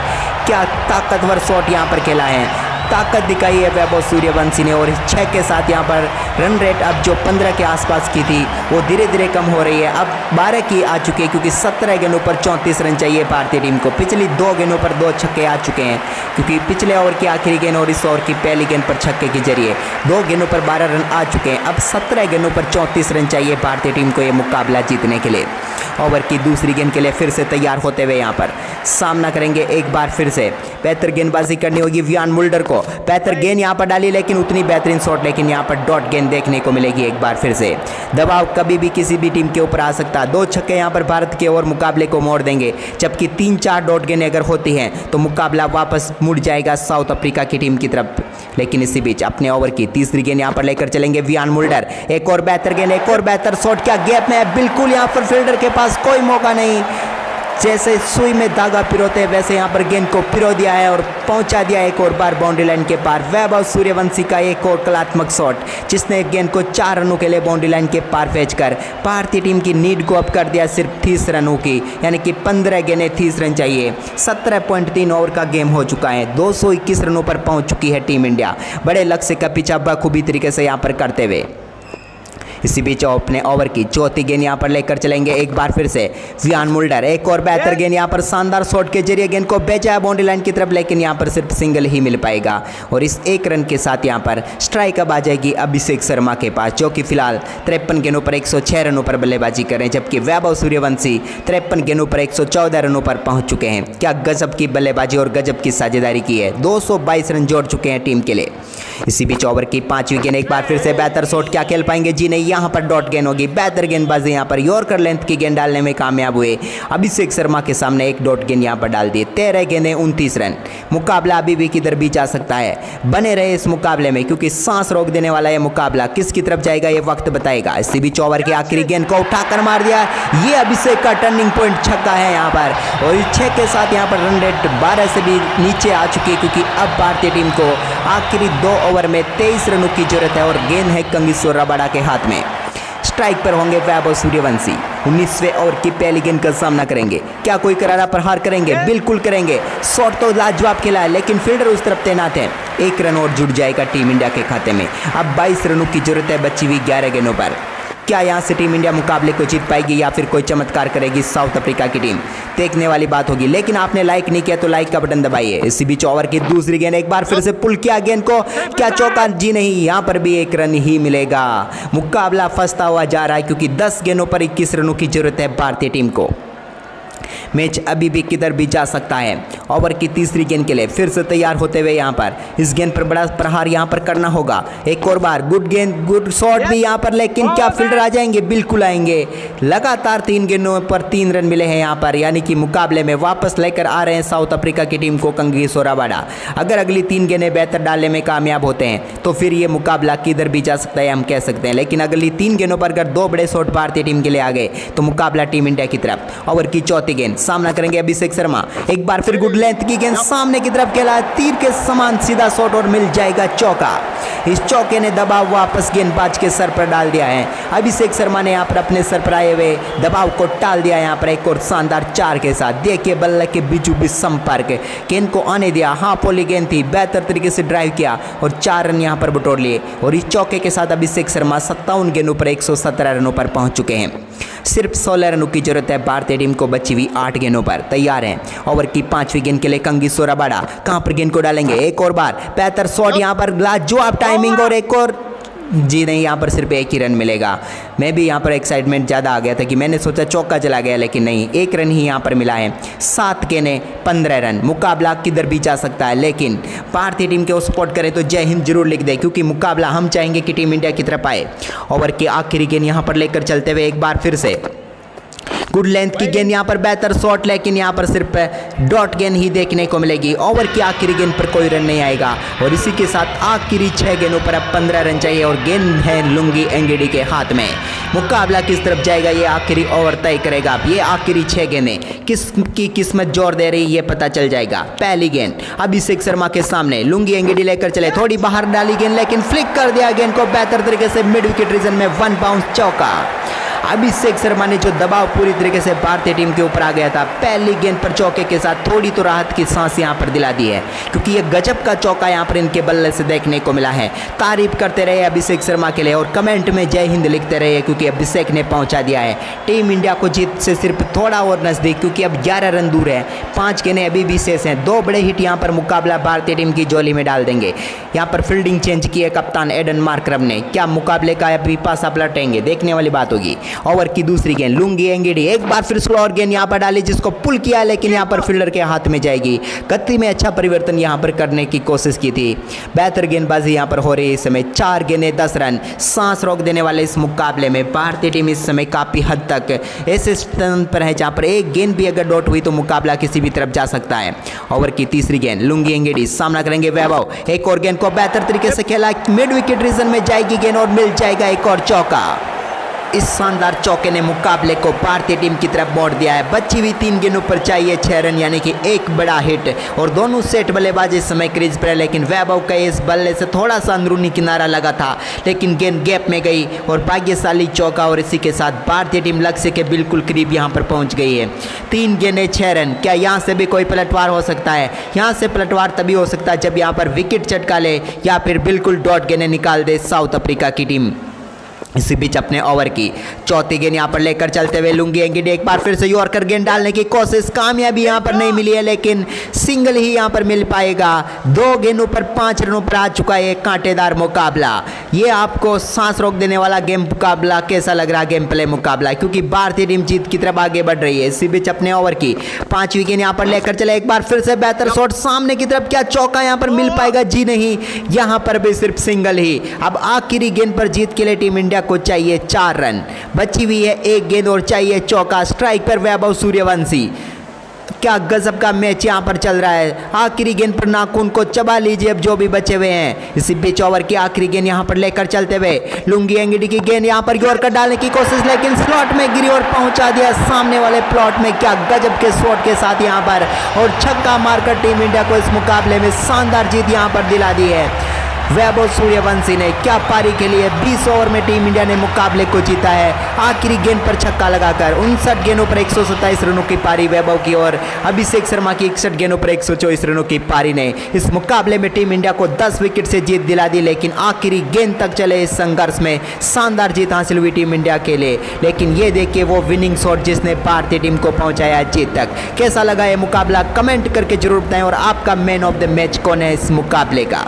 क्या ताकतवर शॉट यहाँ पर खेला है, ताकत दिखाई है वैभव सूर्यवंशी ने और इस 6 के साथ यहाँ पर रन रेट अब जो 15 के आसपास की थी वो धीरे धीरे कम हो रही है, अब 12 की आ चुकी है, क्योंकि 17 गेंदों पर 34 रन चाहिए भारतीय टीम को। पिछली 2 गेंदों पर 2 छक्के आ चुके हैं, क्योंकि पिछले ओवर की आखिरी गेंद और इस ओवर की पहली गेंद पर छक्के के जरिए 2 गेंदों पर 12 रन आ चुके हैं। अब 17 गेंदों पर 34 रन चाहिए भारतीय टीम को ये मुकाबला जीतने के लिए। ओवर की दूसरी गेंद के लिए फिर से तैयार होते हुए यहाँ पर सामना करेंगे एक बार फिर से। बेहतर गेंदबाजी करनी होगी वियान मुल्डर को, बेहतर गेंद यहाँ पर डाली, लेकिन उतनी बेहतरीन शॉट, लेकिन यहाँ पर डॉट गेंद देखने को मिलेगी एक बार फिर से। दबाव कभी भी किसी भी टीम के ऊपर आ सकता है। 2 छक्के यहाँ पर भारत के और मुकाबले को मोड़ देंगे, जबकि 3-4 डॉट गेंद अगर होती हैं तो मुकाबला वापस मुड़ जाएगा साउथ अफ्रीका की टीम की तरफ। लेकिन इसी बीच अपने ओवर की तीसरी गेंद यहाँ पर लेकर चलेंगे वियान मुल्डर, एक और बेहतर गेंद, एक और बेहतर शॉट। क्या गैप में है, बिल्कुल यहाँ पर फील्डर के पास कोई मौका नहीं। जैसे सुई में धागा पिरोते हैं वैसे यहाँ पर गेंद को पिरो दिया है और पहुंचा दिया एक और बार बाउंड्री लाइन के पार। वैभव सूर्यवंशी का एक और कलात्मक शॉट, जिसने गेंद को 4 रनों के लिए बाउंड्री लाइन के पार भेजकर भारतीय टीम की नीड को अप कर दिया सिर्फ 30 रनों की, यानी कि 15 गेंदें 30 रन चाहिए। 17.3 ओवर का गेम हो चुका है, 221 रनों पर पहुँच चुकी है टीम इंडिया, बड़े लक्ष्य का पीछा बखूबी तरीके से यहाँ पर करते हुए। इसी बीच अपने ओवर की चौथी गेंद यहाँ पर लेकर चलेंगे एक बार फिर से वियान मुल्डर। एक और बेहतर गेंद यहाँ पर शानदार शॉट के जरिए गेंद को भेजा है बाउंड्री लाइन की तरफ, लेकिन यहाँ पर सिर्फ सिंगल ही मिल पाएगा और इस एक रन के साथ यहाँ पर स्ट्राइक अब आ जाएगी अभिषेक शर्मा के पास, जो कि फिलहाल 53 गेंदों पर 106 रनों पर बल्लेबाजी कर रहे हैं, जबकि वैभव सूर्यवंशी 53 गेंदों पर 114 रनों पर पहुंच चुके हैं। क्या गजब की बल्लेबाजी और गजब की साझेदारी की है, 222 रन जोड़ चुके हैं टीम के लिए। इसी बीच ओवर की 5वीं गेंद एक बार फिर से बेहतर शॉट, क्या खेल पाएंगे जी नहीं, यहाँ पर डॉट गेंद होगी। बेहतर गेंदबाजी यहाँ पर यॉर्कर लेंथ की गेंद डालने में कामयाब हुए अभिषेक शर्मा के सामने एक डॉट गेंद यहाँ पर डाल दिए। 13 गेंदें 29 रन। मुकाबला अभी भी किधर भी जा सकता है, बने रहे इस मुकाबले में क्योंकि सांस रोक देने वाला यह मुकाबला किसकी तरफ जाएगा ये वक्त बताएगा। इसी बीच ओवर के आखिरी गेंद को उठाकर मार दिया, ये अभिषेक का टर्निंग पॉइंट छक्का है यहाँ पर और इस 6 के साथ यहाँ पर रन रेट 12 से भी नीचे आ चुकी है क्योंकि अब भारतीय टीम को आखिरी 2 ओवर में 23 रनों की जरूरत है और गेंद है कंगीसो रबाडा के हाथ में। स्ट्राइक पर होंगे वैभव सूर्यवंशी। 19वें ओवर की पहली गेंद का सामना करेंगे, क्या कोई करारा प्रहार करेंगे, बिल्कुल करेंगे। शॉट तो लाजवाब खेला है लेकिन फील्डर उस तरफ तैनात है। 1 रन और जुड़ जाएगा टीम इंडिया के खाते में। अब 22 रनों की जरूरत है बची हुई 11 गेंदों पर। क्या यहाँ से टीम इंडिया मुकाबले को जीत पाएगी या फिर कोई चमत्कार करेगी साउथ अफ्रीका की टीम, देखने वाली बात होगी। लेकिन आपने लाइक नहीं किया तो लाइक का बटन दबाइए। इसी बीच ओवर की दूसरी गेंद एक बार फिर से पुल किया गेंद को, क्या चौका जी नहीं, यहाँ पर भी 1 रन ही मिलेगा। मुकाबला फंसता हुआ जा रहा है क्योंकि 10 गेंदों पर 21 रनों की जरूरत है भारतीय टीम को। मैच अभी भी किधर भी जा सकता है। ओवर की तीसरी गेंद के लिए फिर से तैयार होते हुए यहाँ पर इस गेंद पर बड़ा प्रहार यहाँ पर करना होगा। एक और बार गुड गेंद, गुड शॉट भी यहाँ पर, लेकिन क्या फील्डर आ जाएंगे, बिल्कुल आएंगे। लगातार 3 गेंदों पर 3 रन मिले हैं यहाँ पर, यानी कि मुकाबले में वापस लेकर आ रहे हैं साउथ अफ्रीका की टीम को कंगीसो रबाडा। अगर अगली 3 गेंदें बेहतर डालने में कामयाब होते हैं तो फिर ये मुकाबला किधर भी जा सकता है हम कह सकते हैं, लेकिन अगली 3 गेंदों पर अगर 2 बड़े शॉट भारतीय टीम के लिए आ गए तो मुकाबला टीम इंडिया की तरफ। ओवर की चौथी गेंद सामना करेंगे अभिषेक शर्मा। एक बार फिर गुड लेंथ की गेंद सामने की तरफ खेला, तीर के समान सीधा शॉट और मिल जाएगा चौका। इस चौके ने दबाव वापस गेंदबाज के सर पर डाल दिया है। अभिषेक शर्मा ने यहाँ पर अपने सर पर आए हुए दबाव को टाल दिया। यहाँ पर एक और शानदार 4 के साथ देखिए बल्ले के बीचों बीच संपर्क, गेंद को आने दिया। हाँ पोली गेंद थी, बेहतर तरीके से ड्राइव किया और 4 रन यहाँ पर बटोर लिए और इस चौके के साथ अभिषेक शर्मा 57 गेंदों पर 117 रनों पर पहुंच चुके हैं। सिर्फ 16 रनों की जरूरत है भारतीय टीम को बची हुई 8 गेंदों पर। तैयार हैं ओवर की 5वीं गेंद के लिए कंगीसो रबाडा। कहां पर गेंद को डालेंगे, एक और बार बेहतर शॉट यहां पर, लाजवाब टाइमिंग और एक और जी नहीं, यहाँ पर सिर्फ 1 ही रन मिलेगा। मैं भी यहाँ पर एक्साइटमेंट ज़्यादा आ गया था कि मैंने सोचा चौका चला गया, लेकिन नहीं, 1 रन ही यहाँ पर मिला है। 7 गेंदें 15 रन। मुकाबला किधर भी जा सकता है, लेकिन भारतीय टीम के सपोर्ट करें तो जय हिंद जरूर लिख दे क्योंकि मुकाबला हम चाहेंगे कि टीम इंडिया की तरफ आए। ओवर की आखिरी गेंद यहाँ पर लेकर चलते हुए एक बार फिर से गुड लेंथ की गेंद, यहाँ पर बेहतर शॉट, लेकिन यहाँ पर सिर्फ डॉट गेंद ही देखने को मिलेगी। ओवर की आखिरी गेंद पर कोई रन नहीं आएगा और इसी के साथ आखिरी 6 गेंदों पर अब 15 रन चाहिए और गेंद है लुंगी एंगेडी के हाथ में। मुकाबला किस तरफ जाएगा ये आखिरी ओवर तय करेगा। अब ये आखिरी 6 गेंदें किसकी किस्मत जोर दे रही ये पता चल जाएगा। पहली गेंद अभिषेक शर्मा के सामने, लुंगी एंगेडी लेकर चले, थोड़ी बाहर डाली गेंद लेकिन फ्लिक कर दिया गेंद को बेहतर तरीके से मिड विकेट रीजन में 1 बाउंस चौका। अभिषेक शर्मा ने जो दबाव पूरी तरीके से भारतीय टीम के ऊपर आ गया था, पहली गेंद पर चौके के साथ थोड़ी तो राहत की सांस यहां पर दिला दी है क्योंकि ये गजब का चौका यहां पर इनके बल्ले से देखने को मिला है। तारीफ करते रहे अभिषेक शर्मा के लिए और कमेंट में जय हिंद लिखते रहे क्योंकि अभिषेक ने पहुंचा दिया है टीम इंडिया को जीत से सिर्फ थोड़ा और नजदीक, क्योंकि अब 11 रन दूर है। 5 गेंदें अभी भी शेष हैं। 2 बड़े हिट यहां पर मुकाबला भारतीय टीम की झोली में डाल देंगे। यहां पर फील्डिंग चेंज की है कप्तान एडन मार्करम ने। क्या मुकाबले का अभी पासा पलटेंगे, देखने वाली बात होगी। ओवर की दूसरी गेंद लुंगी एंगेडी, एक बार फिर स्लो और गेंद यहां पर डाली जिसको पुल किया, लेकिन यहां पर फील्डर के हाथ में जाएगी। गति में अच्छा परिवर्तन यहां पर करने की कोशिश की थी। बेहतर गेंदबाजी यहां पर हो रही है इस समय। 4 गेंदें 10 रन। सांस रोक देने वाले इस मुकाबले में भारतीय टीम इस समय काफी हद तक ऐसे स्थान पर है जहां पर एक गेंद भी अगर डॉट हुई तो मुकाबला किसी भी तरफ जा सकता है। ओवर की तीसरी गेंद लुंगी एंगेडी, सामना करेंगे वैभव। एक और गेंद को बेहतर तरीके से खेला, मिड विकेट रीजन में जाएगी गेंद और मिल जाएगा एक और चौका। इस शानदार चौके ने मुकाबले को भारतीय टीम की तरफ मोड़ दिया है। बची हुई 3 गेंदों पर चाहिए 6 रन, यानी कि एक बड़ा हिट और दोनों सेट बल्लेबाज इस समय क्रीज पर, लेकिन वैभव का इस बल्ले से थोड़ा सा अंदरूनी किनारा लगा था, लेकिन गेंद गैप में गई और भाग्यशाली चौका और इसी के साथ भारतीय टीम लक्ष्य के बिल्कुल करीब यहां पर पहुंच गई है। 3 गेंदें 6 रन। क्या यहां से भी कोई पलटवार हो सकता है? यहां से पलटवार तभी हो सकता है जब यहां पर विकेट चटका ले या फिर बिल्कुल डॉट गेंदें निकाल दे साउथ अफ्रीका की टीम। इसी बीच अपने ओवर की चौथी गेंद यहाँ पर लेकर चलते हुए लुंगी एंगिडी एक बार फिर से यॉर्कर गेंद डालने की कोशिश, कामयाबी यहाँ पर नहीं मिली है लेकिन सिंगल ही यहाँ पर मिल पाएगा। 2 गेंदों पर 5 रनों पर आ चुका है कांटेदार मुकाबला। ये आपको सांस रोक देने वाला गेम मुकाबला कैसा लग रहा गेम प्ले मुकाबला, क्योंकि भारतीय टीम जीत की तरफ आगे बढ़ रही है। इसी बीच अपने ओवर की 5वीं गेंद यहाँ पर लेकर चले एक बार फिर से बेहतर शॉट सामने की तरफ, क्या चौका यहाँ पर मिल पाएगा? जी नहीं, यहाँ पर भी सिर्फ सिंगल ही। अब आखिरी गेंद पर जीत के लिए टीम इंडिया को चाहिए 4 रन, बची हुई है 1 गेंद और चाहिए चौका। स्ट्राइक पर वैभव सूर्यवंशी। क्या गजब का मैच यहाँ पर चल रहा है। आखिरी गेंद पर नाखून को चबा लीजिए अब जो भी बचे हुए हैं। इसी बीच ओवर की आखिरी गेंद यहाँ पर लेकर चलते हुए लुंगी एंगिडी की गेंद यहाँ पर यॉर्कर डालने की कोशिश, लेकिन स्लॉट में गिरी और पहुंचा दिया सामने वाले प्लॉट में। क्या गजब के शॉट के साथ यहाँ पर और छक्का मारकर टीम इंडिया को इस मुकाबले में शानदार जीत यहाँ पर दिला दी है। वैभव सूर्यवंशी ने क्या पारी खेली है। 20 ओवर में टीम इंडिया ने मुकाबले को जीता है आखिरी गेंद पर छक्का लगाकर। 59 गेंदों पर 127 रनों की पारी वैभव की और अभिषेक शर्मा की 61 गेंदों पर 124 रनों की पारी ने इस मुकाबले में टीम इंडिया को 10 विकेट से जीत दिला दी। लेकिन आखिरी गेंद तक चले इस संघर्ष में शानदार जीत हासिल हुई टीम इंडिया के लिए। लेकिन ये देखिए वो विनिंग शॉट जिसने भारतीय टीम को पहुंचाया जीत तक। कैसा लगा ये मुकाबला कमेंट करके जरूर बताएं और आपका मैन ऑफ द मैच कौन है इस मुकाबले का।